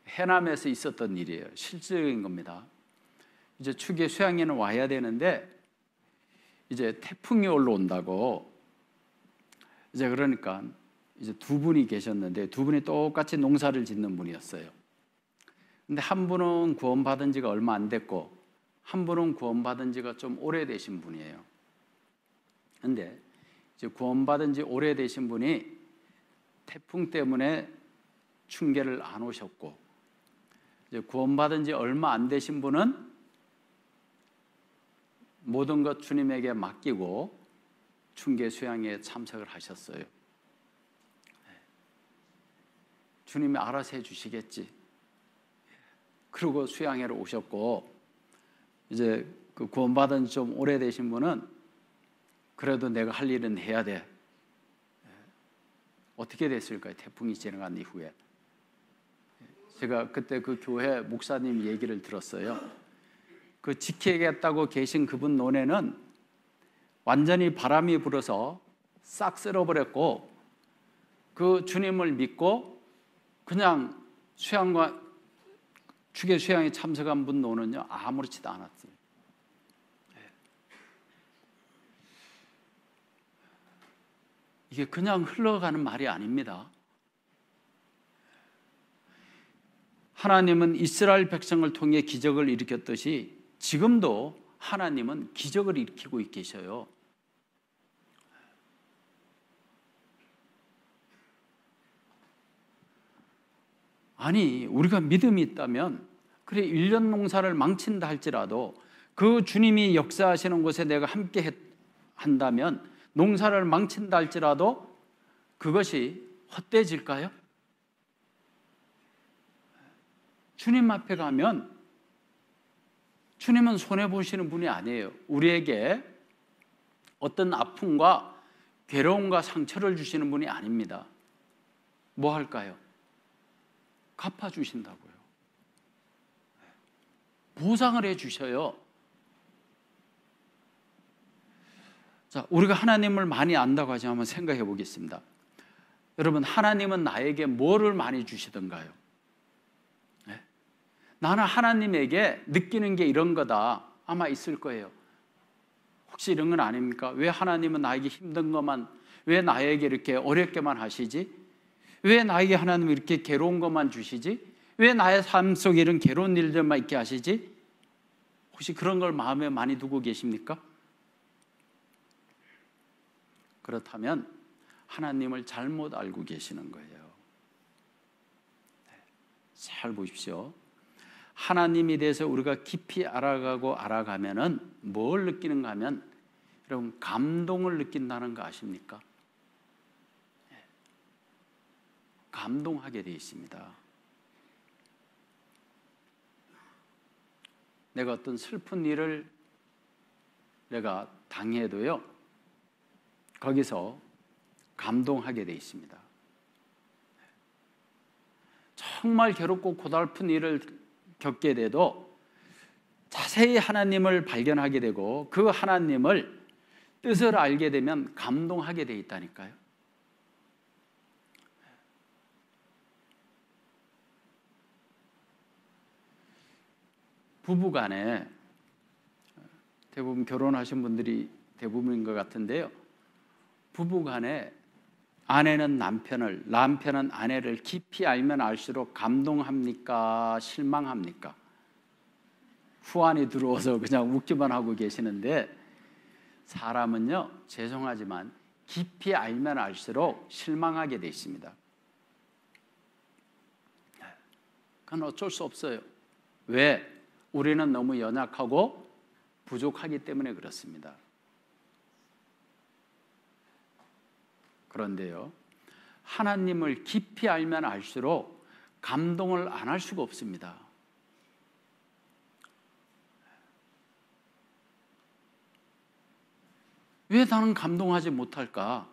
해남에서 있었던 일이에요. 실질적인 겁니다. 이제 축의 수양회는 와야 되는데 이제 태풍이 올라온다고, 이제 그러니까 이제 두 분이 계셨는데 두 분이 똑같이 농사를 짓는 분이었어요. 근데 한 분은 구원받은 지가 얼마 안 됐고 한 분은 구원받은 지가 좀 오래되신 분이에요. 근데 이제 구원받은 지 오래되신 분이 태풍 때문에 춘계를 안 오셨고, 이제 구원받은 지 얼마 안 되신 분은 모든 것 주님에게 맡기고 춘계 수양에 참석을 하셨어요. 주님이 알아서 해주시겠지. 그리고 수양회로 오셨고, 이제 그 구원받은 지 좀 오래되신 분은 그래도 내가 할 일은 해야 돼. 어떻게 됐을까요? 태풍이 지나간 이후에. 제가 그때 그 교회 목사님 얘기를 들었어요. 그 지키겠다고 계신 그분 논에는 완전히 바람이 불어서 싹 쓸어버렸고, 그 주님을 믿고 그냥 수양과 축의 수양에 참석한 분 논은요 아무렇지도 않았어요. 이게 그냥 흘러가는 말이 아닙니다. 하나님은 이스라엘 백성을 통해 기적을 일으켰듯이 지금도 하나님은 기적을 일으키고 계셔요. 아니, 우리가 믿음이 있다면, 그래 1년 농사를 망친다 할지라도 그 주님이 역사하시는 곳에 내가 함께 한다면, 농사를 망친다 할지라도 그것이 헛되질까요? 주님 앞에 가면 주님은 손해보시는 분이 아니에요. 우리에게 어떤 아픔과 괴로움과 상처를 주시는 분이 아닙니다. 뭐 할까요? 갚아주신다고요. 보상을 해주셔요. 자, 우리가 하나님을 많이 안다고 하지 한번 생각해 보겠습니다. 여러분, 하나님은 나에게 뭐를 많이 주시던가요? 네? 나는 하나님에게 느끼는 게 이런 거다 아마 있을 거예요. 혹시 이런 건 아닙니까? 왜 하나님은 나에게 힘든 것만, 왜 나에게 이렇게 어렵게만 하시지? 왜 나에게 하나님은 이렇게 괴로운 것만 주시지? 왜 나의 삶 속에 이런 괴로운 일들만 있게 하시지? 혹시 그런 걸 마음에 많이 두고 계십니까? 그렇다면 하나님을 잘못 알고 계시는 거예요. 잘 보십시오. 하나님에 대해서 우리가 깊이 알아가면은 뭘 느끼는가 하면, 여러분, 감동을 느낀다는 거 아십니까? 감동하게 되어 있습니다. 내가 어떤 슬픈 일을 내가 당해도요, 거기서 감동하게 되어 있습니다. 정말 괴롭고 고달픈 일을 겪게 돼도 자세히 하나님을 발견하게 되고 그 하나님을 뜻을 알게 되면 감동하게 되어 있다니까요. 부부간에 대부분 결혼하신 분들이 대부분인 것 같은데요, 부부간에 아내는 남편을, 남편은 아내를 깊이 알면 알수록 감동합니까? 실망합니까? 후안이 들어와서 그냥 웃기만 하고 계시는데, 사람은요, 죄송하지만 깊이 알면 알수록 실망하게 돼 있습니다. 그건 어쩔 수 없어요. 왜? 우리는 너무 연약하고 부족하기 때문에 그렇습니다. 그런데요, 하나님을 깊이 알면 알수록 감동을 안 할 수가 없습니다. 왜 나는 감동하지 못할까?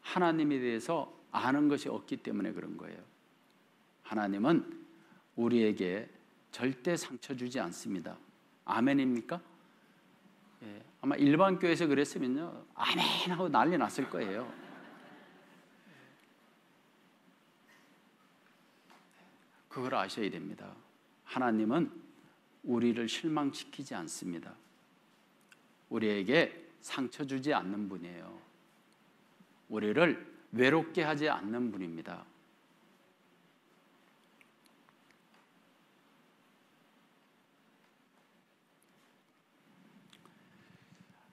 하나님에 대해서 아는 것이 없기 때문에 그런 거예요. 하나님은 우리에게 절대 상처 주지 않습니다. 아멘입니까? 예, 아마 일반 교회에서 그랬으면요, 아멘 하고 난리 났을 거예요. 그걸 아셔야 됩니다. 하나님은 우리를 실망시키지 않습니다. 우리에게 상처 주지 않는 분이에요. 우리를 외롭게 하지 않는 분입니다.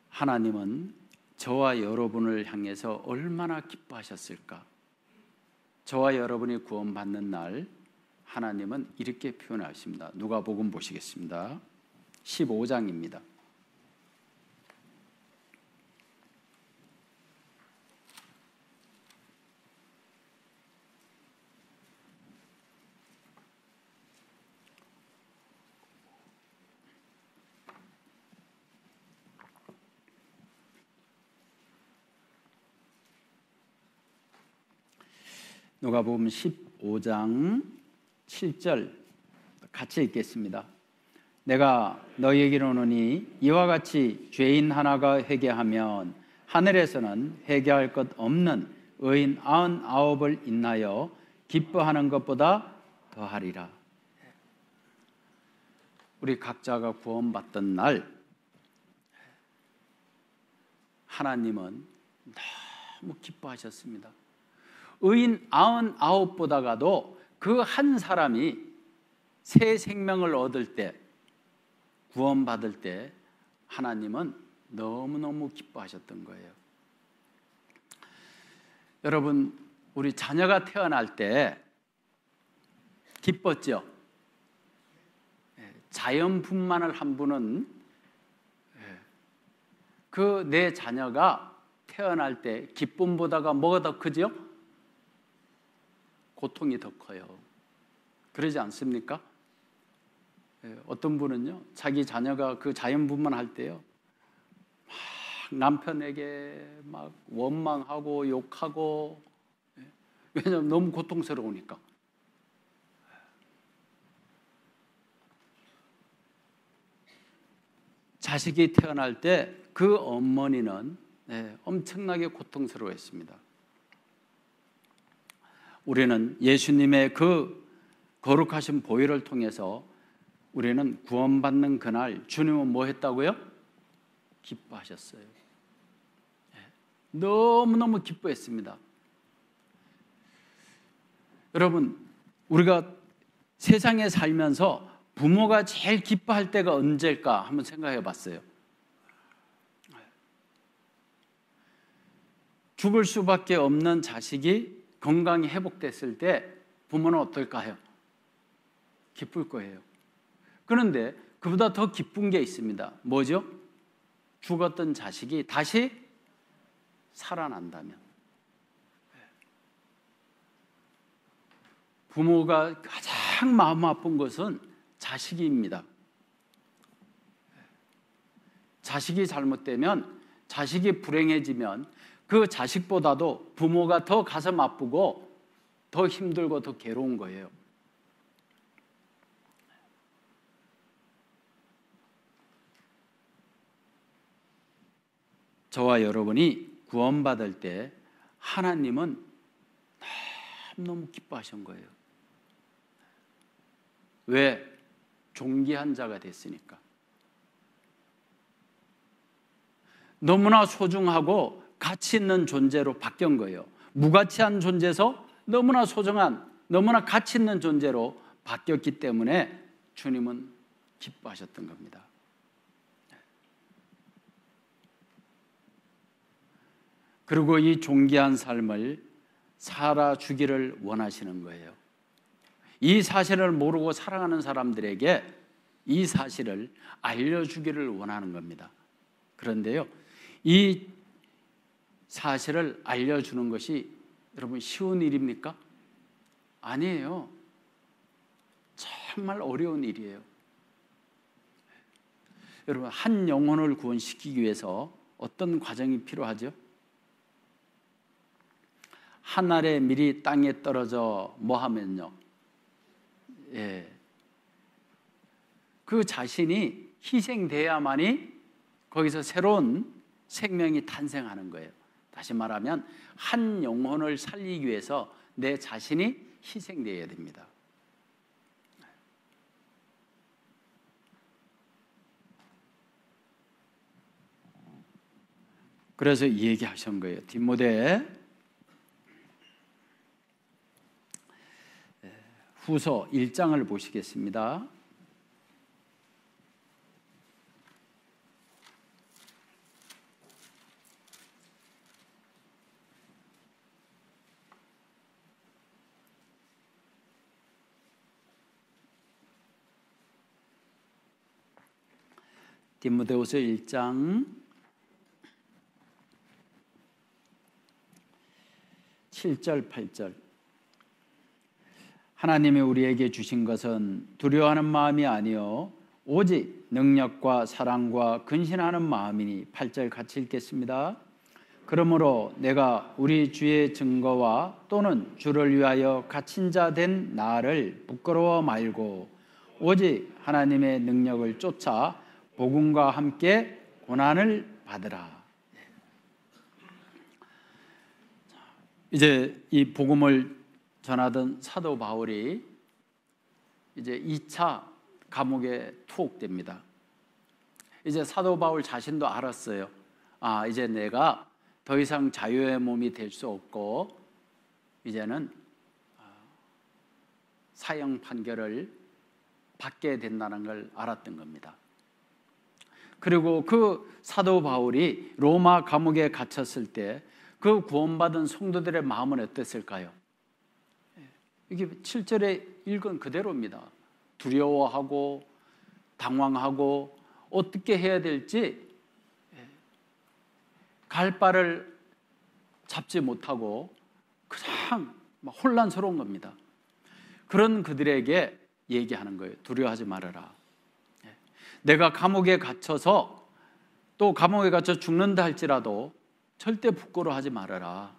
하나님은 저와 여러분을 향해서 얼마나 기뻐하셨을까? 저와 여러분이 구원받는 날 하나님은 이렇게 표현하십니다. 누가복음 보시겠습니다. 15장입니다. 누가복음 15장 7절 같이 읽겠습니다. 내가 너희에게 이르노니 이와 같이 죄인 하나가 회개하면 하늘에서는 회개할 것 없는 의인 99을 인하여 기뻐하는 것보다 더하리라. 우리 각자가 구원받던 날 하나님은 너무 기뻐하셨습니다. 의인 99보다가도 그 한 사람이 새 생명을 얻을 때, 구원받을 때 하나님은 너무너무 기뻐하셨던 거예요. 여러분, 우리 자녀가 태어날 때 기뻤죠? 자연분만을 한 분은 그 내 자녀가 태어날 때 기쁨보다가 뭐가 더 크죠? 고통이 더 커요. 그러지 않습니까? 어떤 분은요, 자기 자녀가 그 자연분만 할 때요, 막 남편에게 막 원망하고 욕하고, 왜냐하면 너무 고통스러우니까. 자식이 태어날 때 그 어머니는 엄청나게 고통스러워했습니다. 우리는 예수님의 그 거룩하신 보혈을 통해서 우리는 구원받는 그날 주님은 뭐 했다고요? 기뻐하셨어요. 너무너무 기뻐했습니다. 여러분, 우리가 세상에 살면서 부모가 제일 기뻐할 때가 언제일까 한번 생각해 봤어요. 죽을 수밖에 없는 자식이 건강이 회복됐을 때 부모는 어떨까요? 기쁠 거예요. 그런데 그보다 더 기쁜 게 있습니다. 뭐죠? 죽었던 자식이 다시 살아난다면. 부모가 가장 마음 아픈 것은 자식입니다. 자식이 잘못되면, 자식이 불행해지면 그 자식보다도 부모가 더 가슴 아프고 더 힘들고 더 괴로운 거예요. 저와 여러분이 구원받을 때 하나님은 너무 기뻐하신 거예요. 왜? 존귀한 자가 됐으니까. 너무나 소중하고 가치 있는 존재로 바뀐 거예요. 무가치한 존재에서 너무나 소중한, 너무나 가치 있는 존재로 바뀌었기 때문에 주님은 기뻐하셨던 겁니다. 그리고 이 존귀한 삶을 살아주기를 원하시는 거예요. 이 사실을 모르고 살아가는 사람들에게 이 사실을 알려주기를 원하는 겁니다. 그런데요, 이 사실을 알려주는 것이 여러분 쉬운 일입니까? 아니에요. 정말 어려운 일이에요. 여러분, 한 영혼을 구원시키기 위해서 어떤 과정이 필요하죠? 한 알의 밀이 땅에 떨어져 뭐 하면요? 그 자신이 희생돼야만이 거기서 새로운 생명이 탄생하는 거예요. 다시 말하면 한 영혼을 살리기 위해서 내 자신이 희생되어야 됩니다. 그래서 이 얘기하신 거예요. 디모데 후서 1장을 보시겠습니다. 디모데후서 1장 7절 8절. 하나님이 우리에게 주신 것은 두려워하는 마음이 아니요 오직 능력과 사랑과 근신하는 마음이니. 8절 같이 읽겠습니다. 그러므로 내가 우리 주의 증거와 또는 주를 위하여 갇힌 자 된 나를 부끄러워 말고 오직 하나님의 능력을 쫓아 복음과 함께 고난을 받으라. 이제 이 복음을 전하던 사도 바울이 이제 2차 감옥에 투옥됩니다. 이제 사도 바울 자신도 알았어요. 아, 이제 내가 더 이상 자유의 몸이 될 수 없고 이제는 사형 판결을 받게 된다는 걸 알았던 겁니다. 그리고 그 사도 바울이 로마 감옥에 갇혔을 때 그 구원받은 성도들의 마음은 어땠을까요? 이게 7절에 읽은 그대로입니다. 두려워하고 당황하고 어떻게 해야 될지 갈 바를 잡지 못하고 그냥 혼란스러운 겁니다. 그런 그들에게 얘기하는 거예요. 두려워하지 말아라. 내가 감옥에 갇혀서 또 감옥에 갇혀 죽는다 할지라도 절대 부끄러워하지 말아라.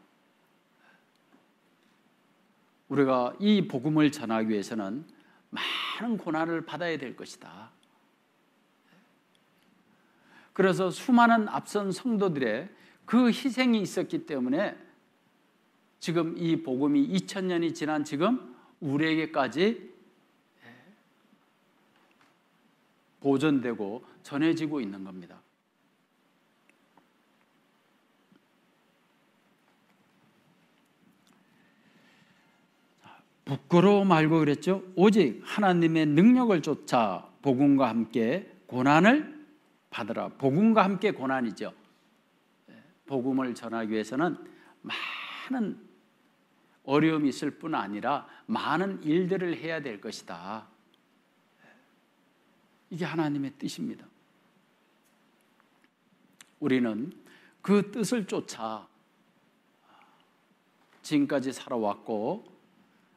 우리가 이 복음을 전하기 위해서는 많은 고난을 받아야 될 것이다. 그래서 수많은 앞선 성도들의 그 희생이 있었기 때문에 지금 이 복음이 2000년이 지난 지금 우리에게까지 보존되고 전해지고 있는 겁니다. 부끄러워 말고 그랬죠. 오직 하나님의 능력을 쫓아 복음과 함께 고난을 받으라. 복음과 함께 고난이죠. 복음을 전하기 위해서는 많은 어려움이 있을 뿐 아니라 많은 일들을 해야 될 것이다. 이게 하나님의 뜻입니다. 우리는 그 뜻을 쫓아 지금까지 살아왔고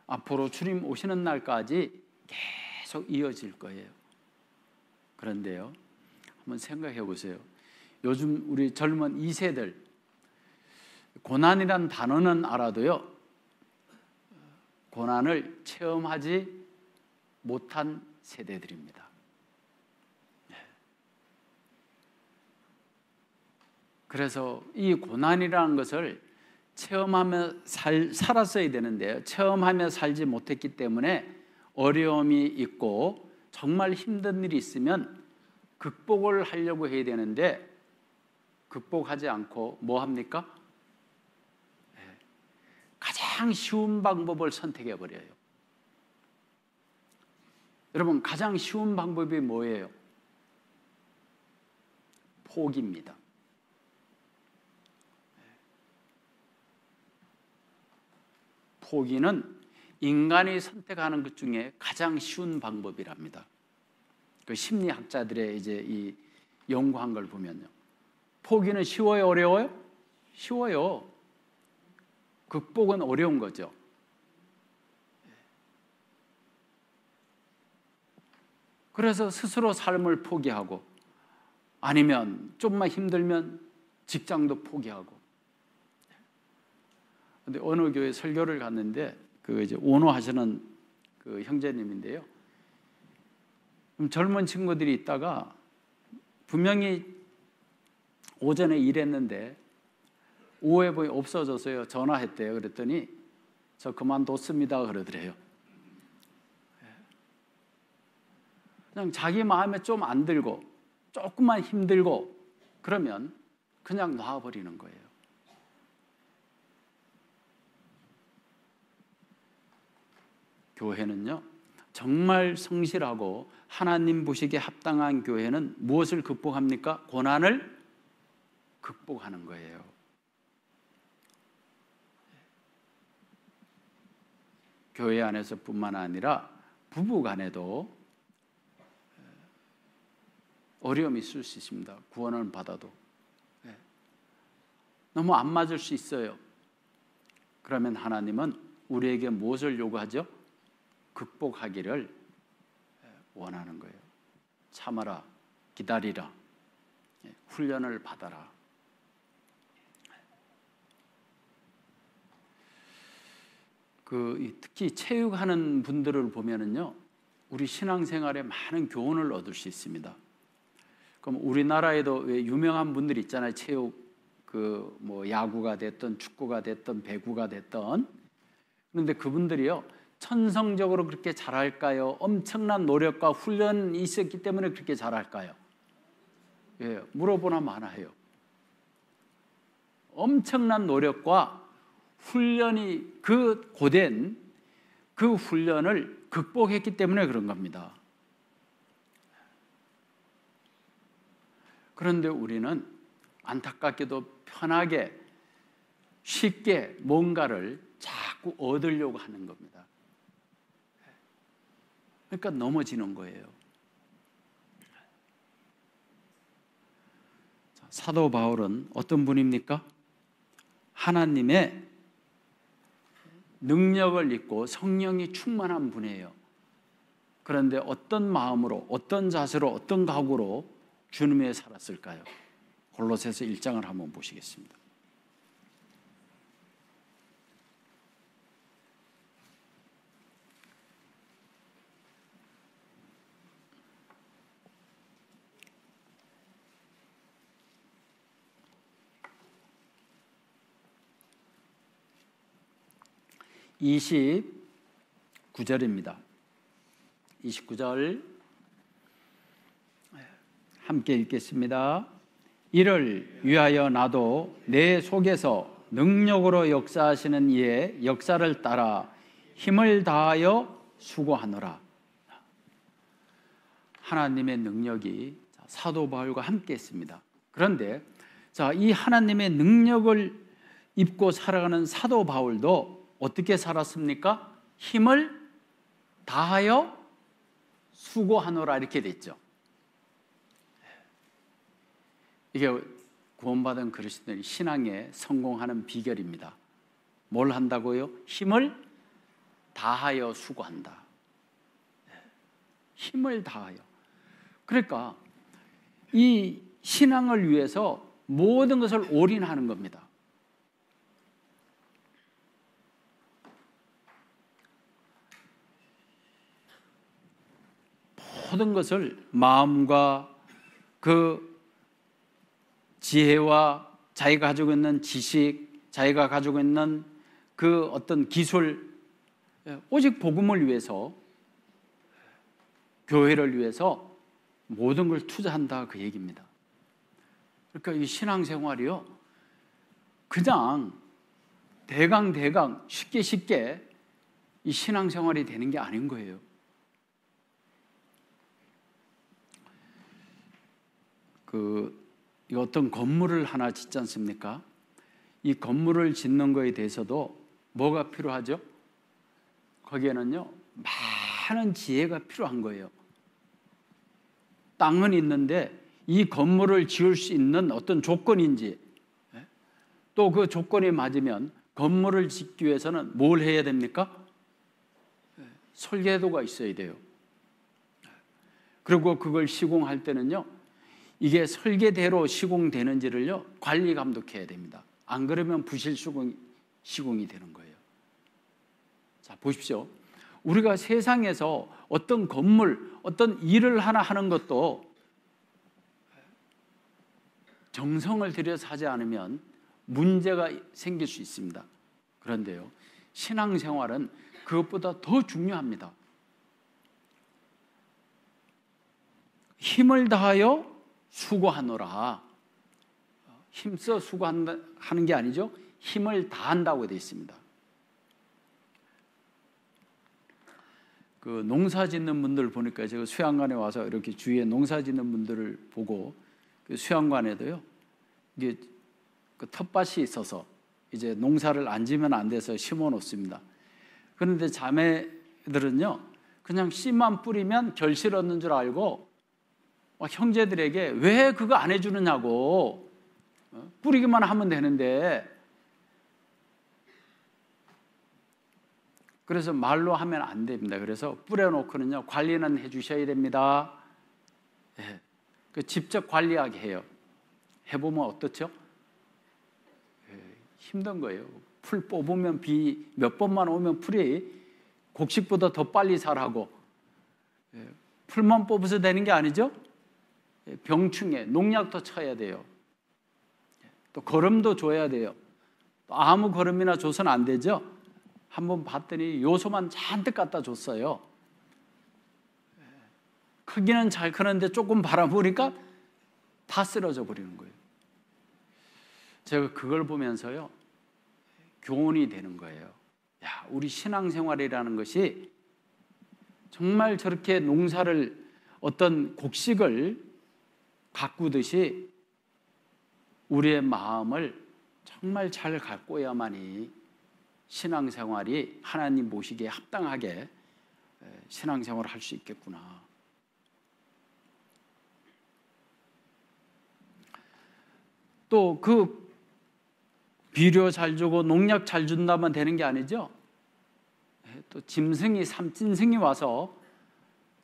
앞으로 주님 오시는 날까지 계속 이어질 거예요. 그런데요, 한번 생각해 보세요. 요즘 우리 젊은 2세들 고난이란 단어는 알아도요, 고난을 체험하지 못한 세대들입니다. 그래서 이 고난이라는 것을 체험하며 살았어야 되는데요, 체험하며 살지 못했기 때문에 어려움이 있고 정말 힘든 일이 있으면 극복을 하려고 해야 되는데 극복하지 않고 뭐 합니까? 가장 쉬운 방법을 선택해 버려요. 여러분, 가장 쉬운 방법이 뭐예요? 포기입니다. 포기는 인간이 선택하는 것 중에 가장 쉬운 방법이랍니다. 그 심리학자들의 이제 이 연구한 걸 보면요, 포기는 쉬워요, 어려워요? 쉬워요. 극복은 어려운 거죠. 그래서 스스로 삶을 포기하고, 아니면 좀만 힘들면 직장도 포기하고. 근데 어느 교회 설교를 갔는데 그 이제 원호하시는 그 형제님인데요, 젊은 친구들이 있다가 분명히 오전에 일했는데 오후에 보니 없어졌어요. 전화했대요. 그랬더니 저 그만뒀습니다 그러더래요. 그냥 자기 마음에 좀 안 들고 조금만 힘들고 그러면 그냥 놔버리는 거예요. 교회는요, 정말 성실하고 하나님 보시기에 합당한 교회는 무엇을 극복합니까? 고난을 극복하는 거예요. 교회 안에서뿐만 아니라 부부 간에도 어려움이 있을 수 있습니다. 구원을 받아도 너무 안 맞을 수 있어요. 그러면 하나님은 우리에게 무엇을 요구하죠? 극복하기를 원하는 거예요. 참아라, 기다리라, 훈련을 받아라. 특히 체육하는 분들을 보면은요, 우리 신앙생활에 많은 교훈을 얻을 수 있습니다. 그럼 우리나라에도 왜 유명한 분들 있잖아요. 체육 뭐 야구가 됐든 축구가 됐든 배구가 됐든. 그런데 그분들이요, 천성적으로 그렇게 잘할까요? 엄청난 노력과 훈련이 있었기 때문에 그렇게 잘할까요? 예, 물어보나 마나요. 엄청난 노력과 훈련이 그 고된 그 훈련을 극복했기 때문에 그런 겁니다. 그런데 우리는 안타깝게도 편하게 쉽게 뭔가를 자꾸 얻으려고 하는 겁니다. 그러니까 넘어지는 거예요. 사도 바울은 어떤 분입니까? 하나님의 능력을 입고 성령이 충만한 분이에요. 그런데 어떤 마음으로, 어떤 자세로, 어떤 각오로 주님에 살았을까요? 골로새서 1장을 한번 보시겠습니다. 29절입니다. 29절 함께 읽겠습니다. 이를 위하여 나도 내 속에서 능력으로 역사하시는 이의 역사를 따라 힘을 다하여 수고하노라. 하나님의 능력이 사도 바울과 함께 했습니다. 그런데 이 하나님의 능력을 입고 살아가는 사도 바울도 어떻게 살았습니까? 힘을 다하여 수고하노라 이렇게 됐죠. 이게 구원받은 그리스도인이 신앙에 성공하는 비결입니다. 뭘 한다고요? 힘을 다하여 수고한다. 힘을 다하여. 그러니까 이 신앙을 위해서 모든 것을 올인하는 겁니다. 모든 것을 마음과 그 지혜와 자기가 가지고 있는 지식, 자기가 가지고 있는 그 어떤 기술, 오직 복음을 위해서, 교회를 위해서 모든 걸 투자한다 그 얘기입니다. 그러니까 이 신앙생활이요, 그냥 대강 쉽게 이 신앙생활이 되는 게 아닌 거예요. 이 어떤 건물을 하나 짓지 않습니까? 이 건물을 짓는 거에 대해서도 뭐가 필요하죠? 거기에는요, 많은 지혜가 필요한 거예요. 땅은 있는데 이 건물을 지을 수 있는 어떤 조건인지, 또 그 조건이 맞으면 건물을 짓기 위해서는 뭘 해야 됩니까? 설계도가 있어야 돼요. 그리고 그걸 시공할 때는요, 이게 설계대로 시공되는지를요 관리 감독해야 됩니다. 안 그러면 부실 시공이 되는 거예요. 자, 보십시오. 우리가 세상에서 어떤 건물, 어떤 일을 하나 하는 것도 정성을 들여서 하지 않으면 문제가 생길 수 있습니다. 그런데요, 신앙생활은 그것보다 더 중요합니다. 힘을 다하여 수고하노라. 힘써 수고하는 게 아니죠. 힘을 다한다고 되어 있습니다. 그 농사 짓는 분들 보니까 제가 수양관에 와서 이렇게 주위에 농사 짓는 분들을 보고 그 수양관에도요, 이게 그 텃밭이 있어서 이제 농사를 안 지면 안 돼서 심어 놓습니다. 그런데 자매들은요, 그냥 씨만 뿌리면 결실 얻는 줄 알고 형제들에게 왜 그거 안 해주느냐고, 뿌리기만 하면 되는데, 그래서 말로 하면 안 됩니다. 그래서 뿌려놓고는요, 관리는 해주셔야 됩니다. 예, 직접 관리하게 해요. 해보면 어떻죠? 예, 힘든 거예요. 풀 뽑으면 비 몇 번만 오면 풀이 곡식보다 더 빨리 자라고, 예, 풀만 뽑아서 되는 게 아니죠. 병충해, 농약도 쳐야 돼요. 또 거름도 줘야 돼요. 또 아무 거름이나 줘서는 안 되죠. 한번 봤더니 요소만 잔뜩 갖다 줬어요. 크기는 잘 크는데 조금 바람 부니까 다 쓰러져 버리는 거예요. 제가 그걸 보면서요, 교훈이 되는 거예요. 야, 우리 신앙생활이라는 것이 정말 저렇게 농사를, 어떤 곡식을 가꾸듯이 우리의 마음을 정말 잘 가꿔야만이 신앙생활이 하나님 모시기에 합당하게 신앙생활을 할 수 있겠구나. 또 그 비료 잘 주고 농약 잘 준다면 되는 게 아니죠. 또 짐승이, 삼짐승이 와서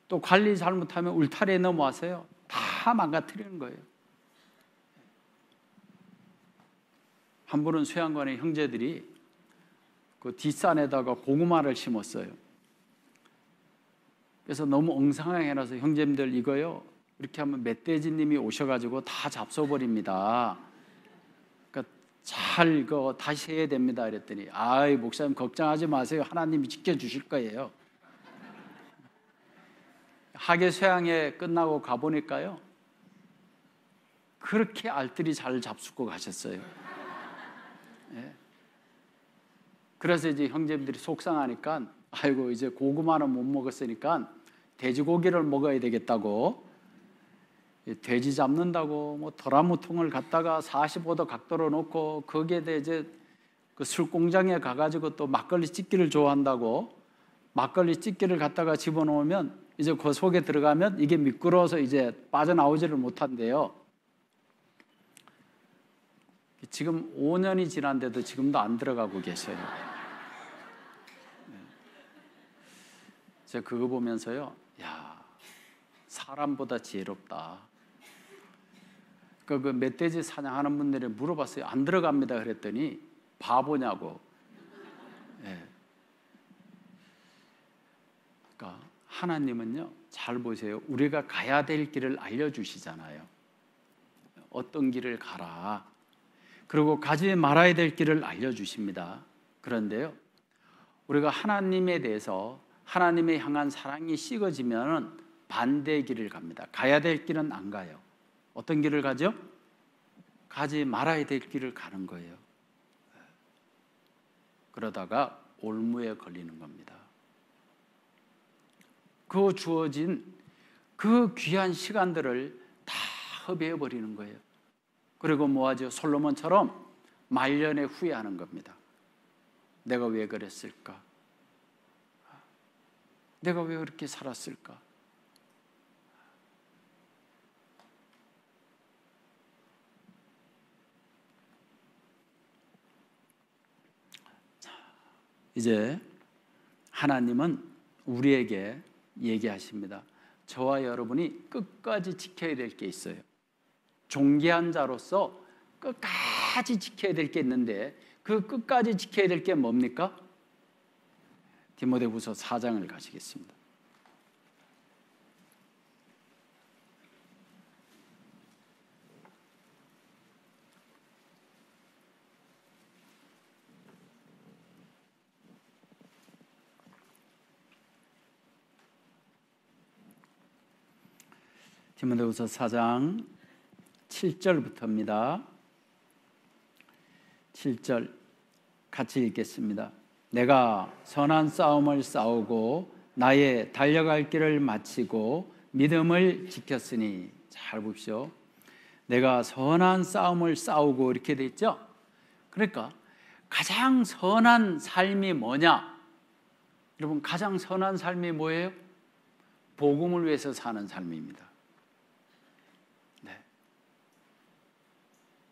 또 관리 잘못하면 울타리에 넘어와서요, 다 망가뜨리는 거예요. 한 분은 수양관의 형제들이 그 뒷산에다가 고구마를 심었어요. 그래서 너무 엉성하게 해놔서 형제님들 이거요, 이렇게 하면 멧돼지님이 오셔가지고 다 잡숴버립니다. 그러니까 잘 그거 다시 해야 됩니다. 그랬더니 아이 목사님 걱정하지 마세요. 하나님이 지켜주실 거예요. 학예 수양회 끝나고 가보니까요, 그렇게 알뜰히 잘 잡수고 가셨어요. 예. 그래서 이제 형제님들이 속상하니까 아이고 이제 고구마는 못 먹었으니까 돼지고기를 먹어야 되겠다고, 돼지 잡는다고 뭐 도라무통을 갖다가 45도 각도로 놓고 거기에 이제 그 술공장에 가가지고 또 막걸리 찢기를 좋아한다고 막걸리 찢기를 갖다가 집어넣으면 이제 그 속에 들어가면 이게 미끄러워서 이제 빠져나오지를 못한대요. 지금 5년이 지난데도 지금도 안 들어가고 계세요. 제가 그거 보면서요, 야, 사람보다 지혜롭다. 그 멧돼지 사냥하는 분들이 물어봤어요. 안 들어갑니다. 그랬더니 바보냐고. 예. 그러니까 하나님은요, 잘 보세요. 우리가 가야 될 길을 알려주시잖아요. 어떤 길을 가라. 그리고 가지 말아야 될 길을 알려주십니다. 그런데요, 우리가 하나님에 대해서 하나님의 향한 사랑이 식어지면 반대의 길을 갑니다. 가야 될 길은 안 가요. 어떤 길을 가죠? 가지 말아야 될 길을 가는 거예요. 그러다가 올무에 걸리는 겁니다. 그 주어진 그 귀한 시간들을 다 허비해 버리는 거예요. 그리고 뭐하죠? 솔로몬처럼 말년에 후회하는 겁니다. 내가 왜 그랬을까? 내가 왜 그렇게 살았을까? 이제 하나님은 우리에게 얘기하십니다. 저와 여러분이 끝까지 지켜야 될 게 있어요. 존귀한 자로서 끝까지 지켜야 될 게 있는데 그 끝까지 지켜야 될 게 뭡니까? 디모데후서 4장을 가시겠습니다. 디모데후서 4장 7절부터입니다. 7절 같이 읽겠습니다. 내가 선한 싸움을 싸우고 나의 달려갈 길을 마치고 믿음을 지켰으니, 잘 보십시오. 내가 선한 싸움을 싸우고 이렇게 돼 있죠. 그러니까 가장 선한 삶이 뭐냐? 여러분, 가장 선한 삶이 뭐예요? 복음을 위해서 사는 삶입니다. 네.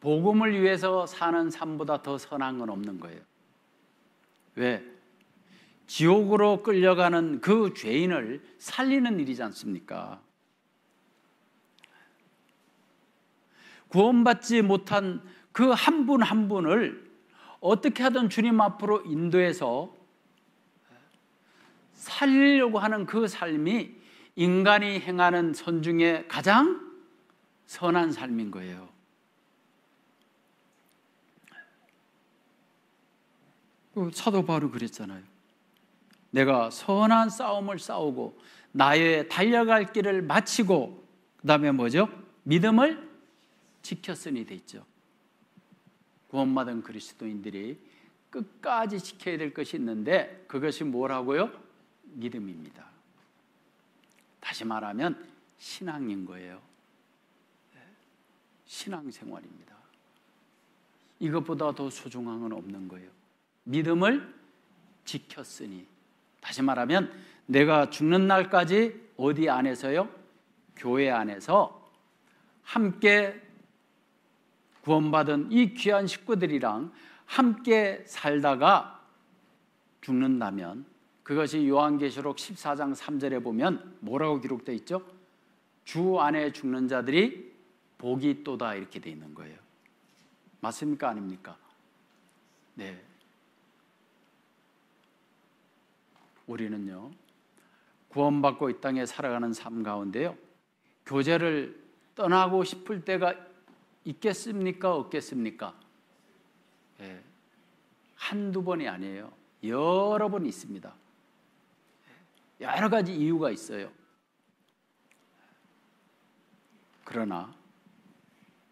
복음을 위해서 사는 삶보다 더 선한 건 없는 거예요. 왜? 지옥으로 끌려가는 그 죄인을 살리는 일이지 않습니까? 구원받지 못한 그 한 분 한 분을 어떻게 하든 주님 앞으로 인도해서 살리려고 하는 그 삶이 인간이 행하는 선 중에 가장 선한 삶인 거예요. 사도 바울이 그랬잖아요. 내가 선한 싸움을 싸우고 나의 달려갈 길을 마치고, 그 다음에 뭐죠? 믿음을 지켰으니 돼 있죠. 구원받은 그리스도인들이 끝까지 지켜야 될 것이 있는데 그것이 뭐라고요? 믿음입니다. 다시 말하면 신앙인 거예요. 신앙생활입니다. 이것보다 더 소중한 건 없는 거예요. 믿음을 지켰으니, 다시 말하면 내가 죽는 날까지 어디 안에서요? 교회 안에서 함께 구원받은 이 귀한 식구들이랑 함께 살다가 죽는다면, 그것이 요한계시록 14장 3절에 보면 뭐라고 기록되어 있죠? 주 안에 죽는 자들이 복이 있도다, 이렇게 되어 있는 거예요. 맞습니까? 아닙니까? 네. 우리는요, 구원받고 이 땅에 살아가는 삶 가운데요, 교제를 떠나고 싶을 때가 있겠습니까? 없겠습니까? 한두 번이 아니에요. 여러 번 있습니다. 여러 가지 이유가 있어요. 그러나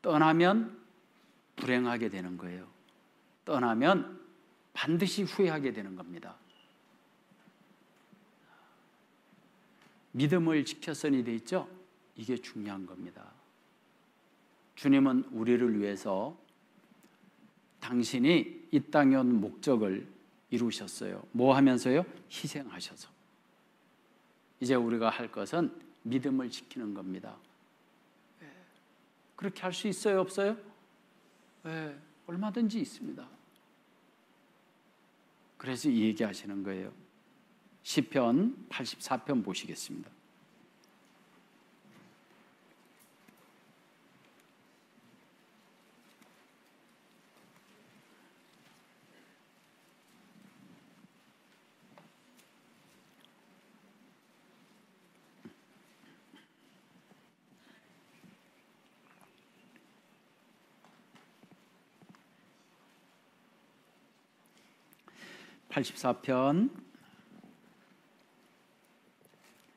떠나면 불행하게 되는 거예요. 떠나면 반드시 후회하게 되는 겁니다. 믿음을 지켰으니 돼 있죠? 이게 중요한 겁니다. 주님은 우리를 위해서 당신이 이 땅에 온 목적을 이루셨어요. 뭐 하면서요? 희생하셔서. 이제 우리가 할 것은 믿음을 지키는 겁니다. 그렇게 할 수 있어요? 없어요? 얼마든지 있습니다. 그래서 이 얘기하시는 거예요. 시편 84편 보시겠습니다. (84편)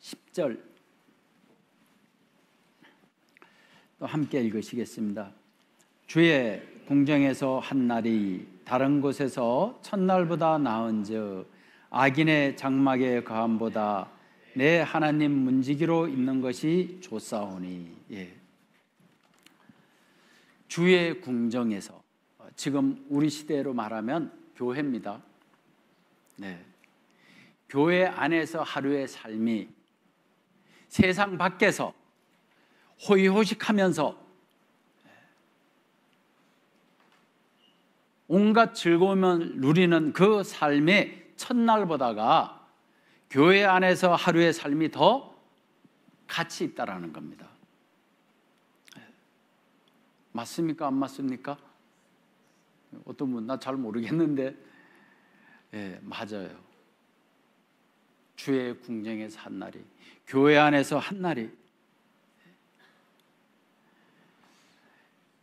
10절 또 함께 읽으시겠습니다. 주의 궁정에서 한 날이 다른 곳에서 첫날보다 나은즉 악인의 장막의 거함보다 내 하나님 문지기로 있는 것이 좋사오니. 주의 궁정에서, 지금 우리 시대로 말하면 교회입니다. 교회 안에서 하루의 삶이 세상 밖에서 호의호식하면서 온갖 즐거움을 누리는 그 삶의 첫날보다가 교회 안에서 하루의 삶이 더 가치 있다라는 겁니다. 맞습니까? 안 맞습니까? 어떤 분 나 잘 모르겠는데 맞아요. 주의 궁정에서 한 날이, 교회 안에서 한 날이.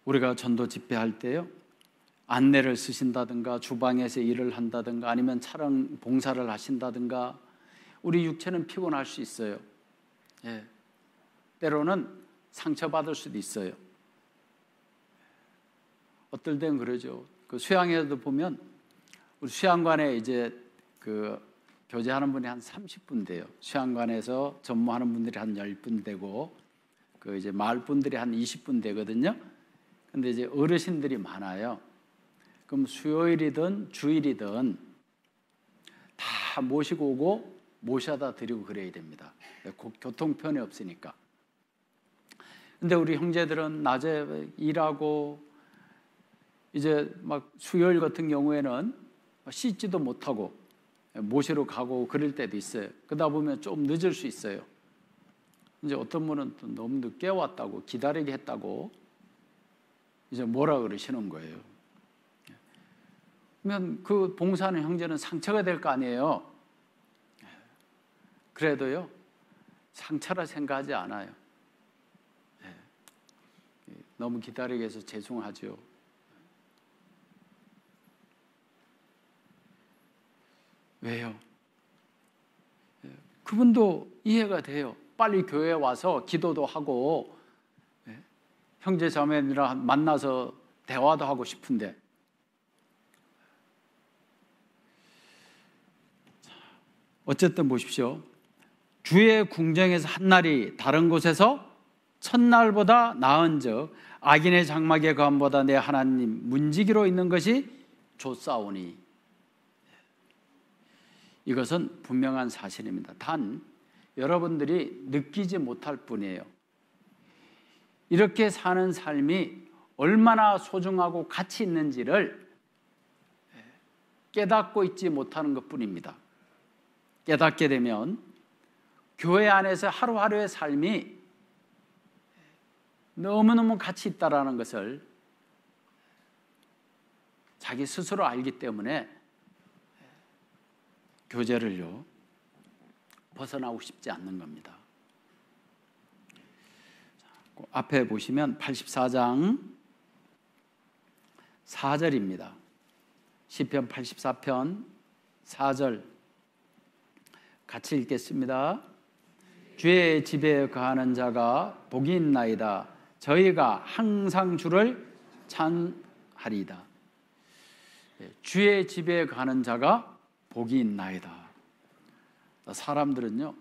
우리가 전도 집회할 때요, 안내를 쓰신다든가 주방에서 일을 한다든가 아니면 차량 봉사를 하신다든가 우리 육체는 피곤할 수 있어요. 때로는 상처받을 수도 있어요. 어떨 땐 그러죠. 그 수양회도 보면 우리 수양관에 이제 그 교제하는 분이 한 30분 돼요. 수양관에서 전무하는 분들이 한 10분 되고 그 이제 마을 분들이 한 20분 되거든요. 근데 이제 어르신들이 많아요. 그럼 수요일이든 주일이든 다 모시고 오고 모셔다 드리고 그래야 됩니다. 교통편이 없으니까. 근데 우리 형제들은 낮에 일하고 이제 막 수요일 같은 경우에는 씻지도 못하고 모시러 가고 그럴 때도 있어요. 그러다 보면 좀 늦을 수 있어요. 이제 어떤 분은 또 너무 늦게 왔다고 기다리게 했다고 이제 뭐라 그러시는 거예요. 그러면 그 봉사하는 형제는 상처가 될 거 아니에요. 그래도요, 상처라 생각하지 않아요. 너무 기다리게 해서 죄송하죠. 왜요? 그분도 이해가 돼요. 빨리 교회에 와서 기도도 하고 형제 자매들이랑 만나서 대화도 하고 싶은데 어쨌든 보십시오. 주의 궁정에서 한 날이 다른 곳에서 첫날보다 나은즉 악인의 장막의 거함보다 내 하나님 문지기로 있는 것이 좋사오니. 이것은 분명한 사실입니다. 단 여러분들이 느끼지 못할 뿐이에요. 이렇게 사는 삶이 얼마나 소중하고 가치 있는지를 깨닫고 있지 못하는 것뿐입니다. 깨닫게 되면 교회 안에서 하루하루의 삶이 너무너무 가치 있다라는 것을 자기 스스로 알기 때문에 교제를요 벗어나고 싶지 않는 겁니다. 앞에 보시면 84장 4절입니다. 시편 84편 4절 같이 읽겠습니다. 주의 집에 거하는 자가 복이 있나이다. 저희가 항상 주를 찬하리이다. 주의 집에 가는 자가 복이 있나이다. 사람들은요,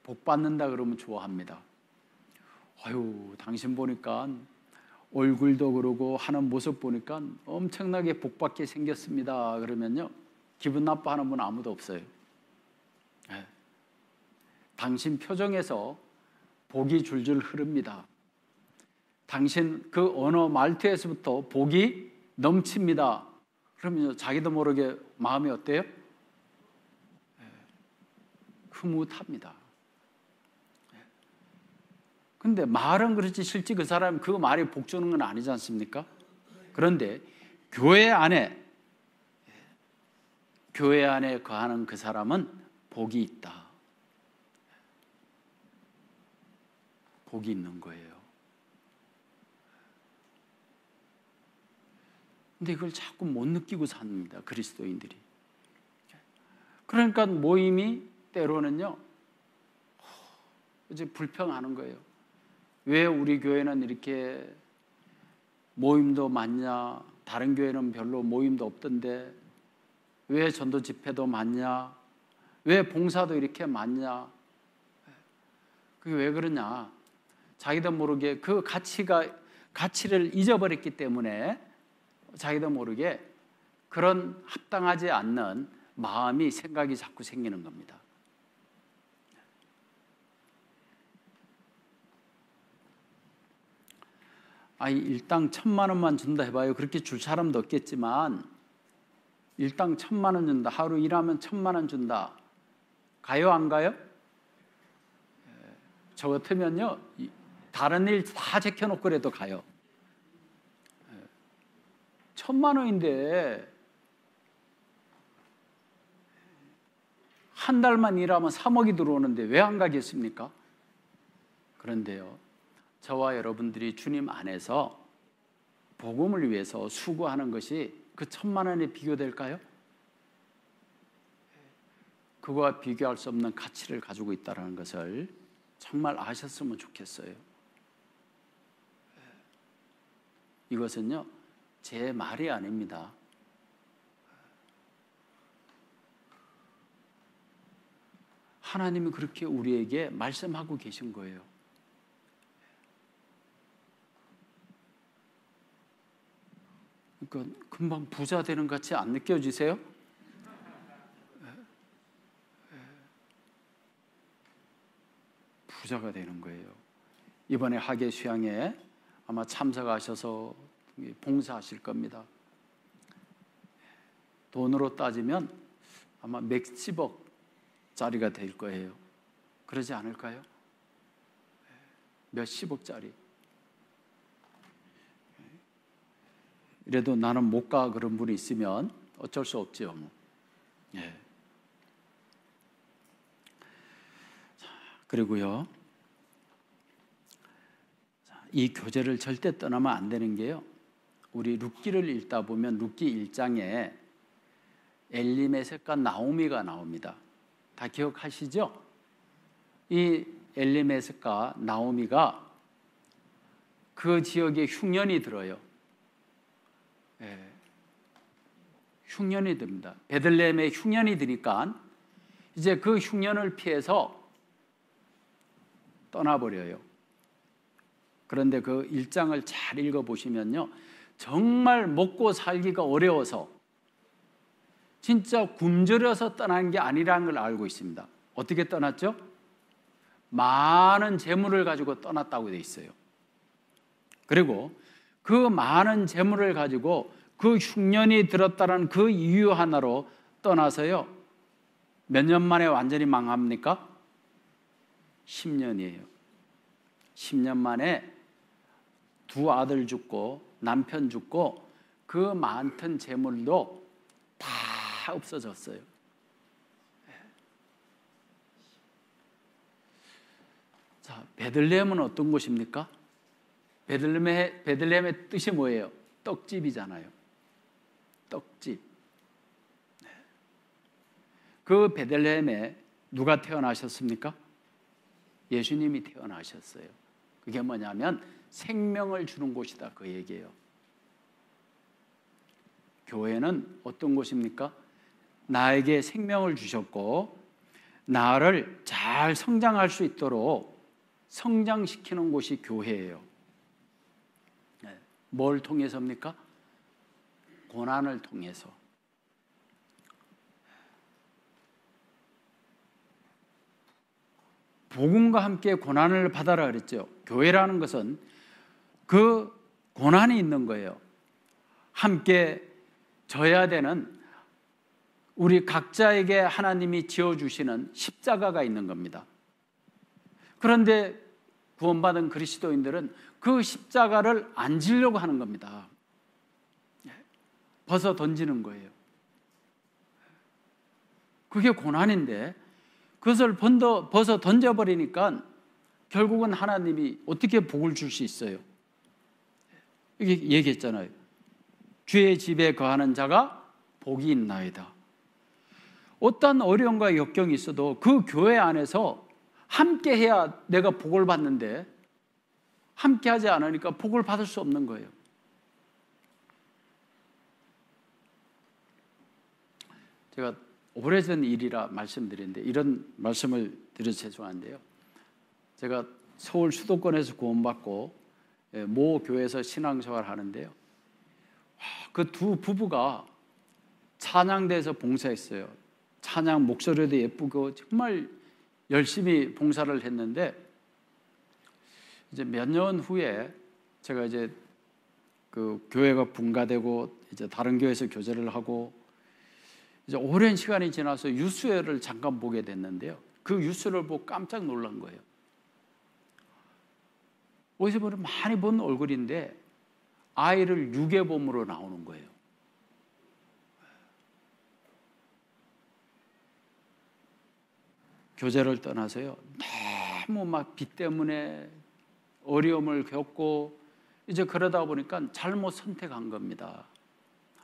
복 받는다 그러면 좋아합니다. 아유, 당신 보니까 얼굴도 그러고 하는 모습 보니까 엄청나게 복 받게 생겼습니다. 그러면요, 기분 나빠하는 분 아무도 없어요. 네. 당신 표정에서 복이 줄줄 흐릅니다. 당신 그 언어 말투에서부터 복이 넘칩니다. 그러면 자기도 모르게 마음이 어때요? 흐뭇합니다. 근데 말은 그렇지 실제 그 사람 그 말이 복 주는 건 아니지 않습니까? 그런데 교회 안에 거하는 그 사람은 복이 있다. 복이 있는 거예요. 근데 이걸 자꾸 못 느끼고 삽니다. 그리스도인들이. 그러니까 모임이 때로는요, 이제 불평하는 거예요. 왜 우리 교회는 이렇게 모임도 많냐? 다른 교회는 별로 모임도 없던데 왜 전도 집회도 많냐? 왜 봉사도 이렇게 많냐? 그게 왜 그러냐? 자기도 모르게 그 가치를 잊어버렸기 때문에 자기도 모르게 그런 합당하지 않는 마음이, 생각이 자꾸 생기는 겁니다. 일당 1,000만 원만 준다 해봐요. 그렇게 줄 사람도 없겠지만 일당 1,000만 원 준다. 하루 일하면 1,000만 원 준다. 가요, 안 가요? 저 같으면요, 다른 일 다 제껴놓고 그래도 가요. 1,000만 원인데 한 달만 일하면 3억이 들어오는데 왜 안 가겠습니까? 그런데요, 저와 여러분들이 주님 안에서 복음을 위해서 수고하는 것이 그 1,000만 원에 비교될까요? 그거와 비교할 수 없는 가치를 가지고 있다는 것을 정말 아셨으면 좋겠어요. 이것은요, 제 말이 아닙니다. 하나님이 그렇게 우리에게 말씀하고 계신 거예요. 그러니까 금방 부자 되는 것 같이 안 느껴지세요? 부자가 되는 거예요. 이번에 하계 수양에 아마 참석하셔서 봉사하실 겁니다. 돈으로 따지면 아마 몇십억짜리가 될 거예요. 그러지 않을까요? 몇십억짜리. 이래도 나는 못 가 그런 분이 있으면 어쩔 수 없죠. 예. 그리고요, 이 교제를 절대 떠나면 안 되는 게요, 우리 룻기를 읽다 보면 룻기 1장에 엘리메섹과 나오미가 나옵니다. 다 기억하시죠? 이 엘리메섹과 나오미가 그 지역에 흉년이 들어요. 예. 흉년이 듭니다. 베들레헴에 흉년이 드니까 이제 그 흉년을 피해서 떠나버려요. 그런데 그 1장을 잘 읽어보시면요, 정말 먹고 살기가 어려워서 진짜 굶주려서 떠난 게 아니라는 걸 알고 있습니다. 어떻게 떠났죠? 많은 재물을 가지고 떠났다고 되어 있어요. 그리고 그 많은 재물을 가지고 그 흉년이 들었다는 그 이유 하나로 떠나서요, 몇 년 만에 완전히 망합니까? 10년이에요. 10년 만에 두 아들 죽고 남편 죽고 그 많던 재물도 다 없어졌어요. 자, 베들레헴은 어떤 곳입니까? 베들레헴의 뜻이 뭐예요? 떡집이잖아요. 떡집. 그 베들레헴에 누가 태어나셨습니까? 예수님이 태어나셨어요. 그게 뭐냐면 생명을 주는 곳이다, 그 얘기예요. 교회는 어떤 곳입니까? 나에게 생명을 주셨고 나를 잘 성장할 수 있도록 성장시키는 곳이 교회예요. 뭘 통해서입니까? 고난을 통해서. 복음과 함께 고난을 받아라 그랬죠. 교회라는 것은 그 고난이 있는 거예요. 함께 져야 되는, 우리 각자에게 하나님이 지어주시는 십자가가 있는 겁니다. 그런데 구원받은 그리스도인들은 그 십자가를 안 지려고 하는 겁니다. 벗어 던지는 거예요. 그게 고난인데 그것을 벗어 던져버리니까 결국은 하나님이 어떻게 복을 줄 수 있어요? 이게 얘기했잖아요. 주의 집에 거하는 자가 복이 있나이다. 어떤 어려움과 역경이 있어도 그 교회 안에서 함께 해야 내가 복을 받는데 함께 하지 않으니까 복을 받을 수 없는 거예요. 제가 오래전 일이라 말씀드리는데 이런 말씀을 드려서 죄송한데요. 제가 서울 수도권에서 구원받고 모 교회에서 신앙생활을 하는데요. 그 두 부부가 찬양대에서 봉사했어요. 찬양 목소리도 예쁘고 정말 열심히 봉사를 했는데 이제 몇 년 후에 제가 이제 그 교회가 분가되고 이제 다른 교회에서 교제를 하고 이제 오랜 시간이 지나서 유수회를 잠깐 보게 됐는데요. 그 유수를 보고 깜짝 놀란 거예요. 어디서 보면 많이 본 얼굴인데 아이를 유괴범으로 나오는 거예요. 교제를 떠나서요. 너무 막 빚 때문에 어려움을 겪고 이제 그러다 보니까 잘못 선택한 겁니다.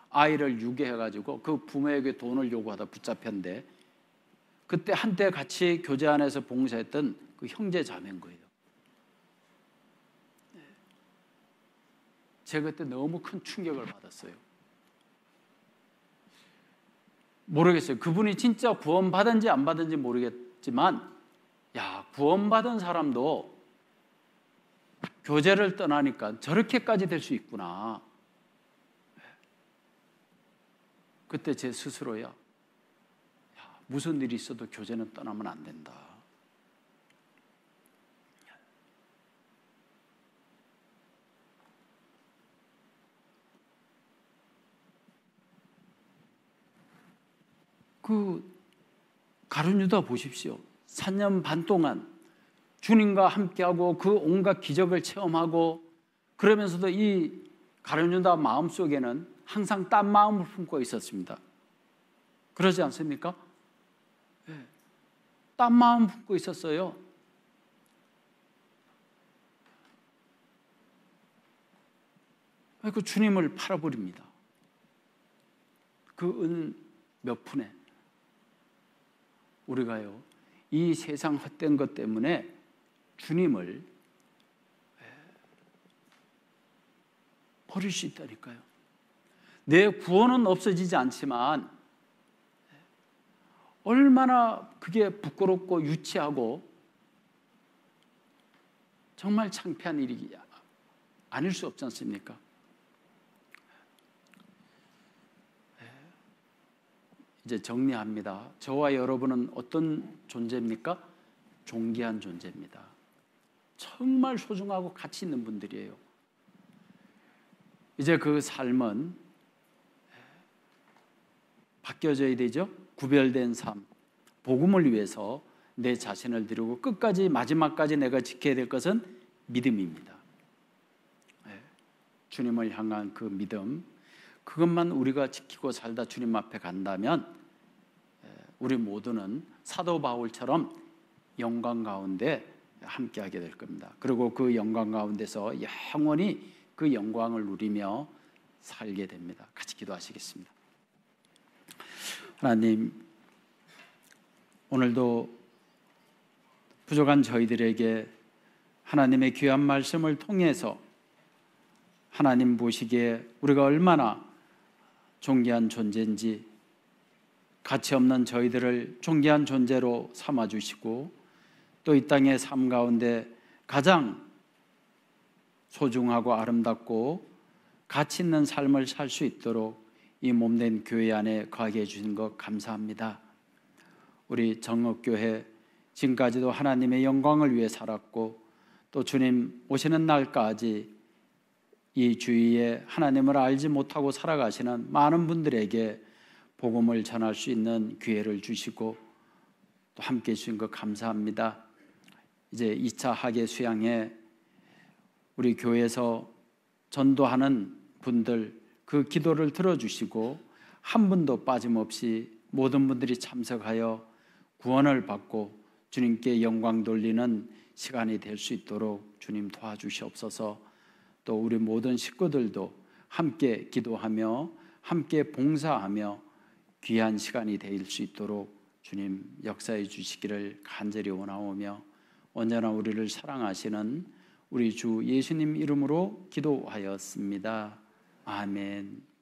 아이를 유괴해가지고 그 부모에게 돈을 요구하다 붙잡혔는데 그때 한때 같이 교제 안에서 봉사했던 그 형제 자매인 거예요. 제가 그때 너무 큰 충격을 받았어요. 모르겠어요. 그분이 진짜 구원받은지 안 받은지 모르겠지만 야, 구원받은 사람도 교제를 떠나니까 저렇게까지 될 수 있구나. 그때 제 스스로야, 무슨 일이 있어도 교제는 떠나면 안 된다. 그 가룟 유다 보십시오. 3년 반 동안 주님과 함께하고 그 온갖 기적을 체험하고 그러면서도 이 가룟 유다 마음속에는 항상 딴 마음을 품고 있었습니다. 그러지 않습니까? 네. 딴 마음 품고 있었어요. 그 주님을 팔아버립니다. 그 은 몇 푼에 우리가요, 이 세상 헛된 것 때문에 주님을 버릴 수 있다니까요. 내 구원은 없어지지 않지만 얼마나 그게 부끄럽고 유치하고 정말 창피한 일이 아닐 수 없지 않습니까? 이제 정리합니다. 저와 여러분은 어떤 존재입니까? 존귀한 존재입니다. 정말 소중하고 가치 있는 분들이에요. 이제 그 삶은 바뀌어져야 되죠. 구별된 삶, 복음을 위해서 내 자신을 드리고 끝까지 마지막까지 내가 지켜야 될 것은 믿음입니다. 주님을 향한 그 믿음, 그것만 우리가 지키고 살다 주님 앞에 간다면 우리 모두는 사도 바울처럼 영광 가운데 함께하게 될 겁니다. 그리고 그 영광 가운데서 영원히 그 영광을 누리며 살게 됩니다. 같이 기도하시겠습니다. 하나님, 오늘도 부족한 저희들에게 하나님의 귀한 말씀을 통해서 하나님 보시기에 우리가 얼마나 존귀한 존재인지, 가치 없는 저희들을 존귀한 존재로 삼아주시고 또 이 땅의 삶 가운데 가장 소중하고 아름답고 가치 있는 삶을 살 수 있도록 이 몸된 교회 안에 거하게 해주신 것 감사합니다. 우리 정읍교회 지금까지도 하나님의 영광을 위해 살았고 또 주님 오시는 날까지 이 주위에 하나님을 알지 못하고 살아가시는 많은 분들에게 복음을 전할 수 있는 기회를 주시고 또 함께 해주신 것 감사합니다. 이제 2차 학예 수양에 우리 교회에서 전도하는 분들 그 기도를 들어주시고 한 분도 빠짐없이 모든 분들이 참석하여 구원을 받고 주님께 영광 돌리는 시간이 될 수 있도록 주님 도와주시옵소서. 또 우리 모든 식구들도 함께 기도하며 함께 봉사하며 귀한 시간이 될 수 있도록 주님 역사해 주시기를 간절히 원하오며 언제나 우리를 사랑하시는 우리 주 예수님 이름으로 기도하였습니다. 아멘.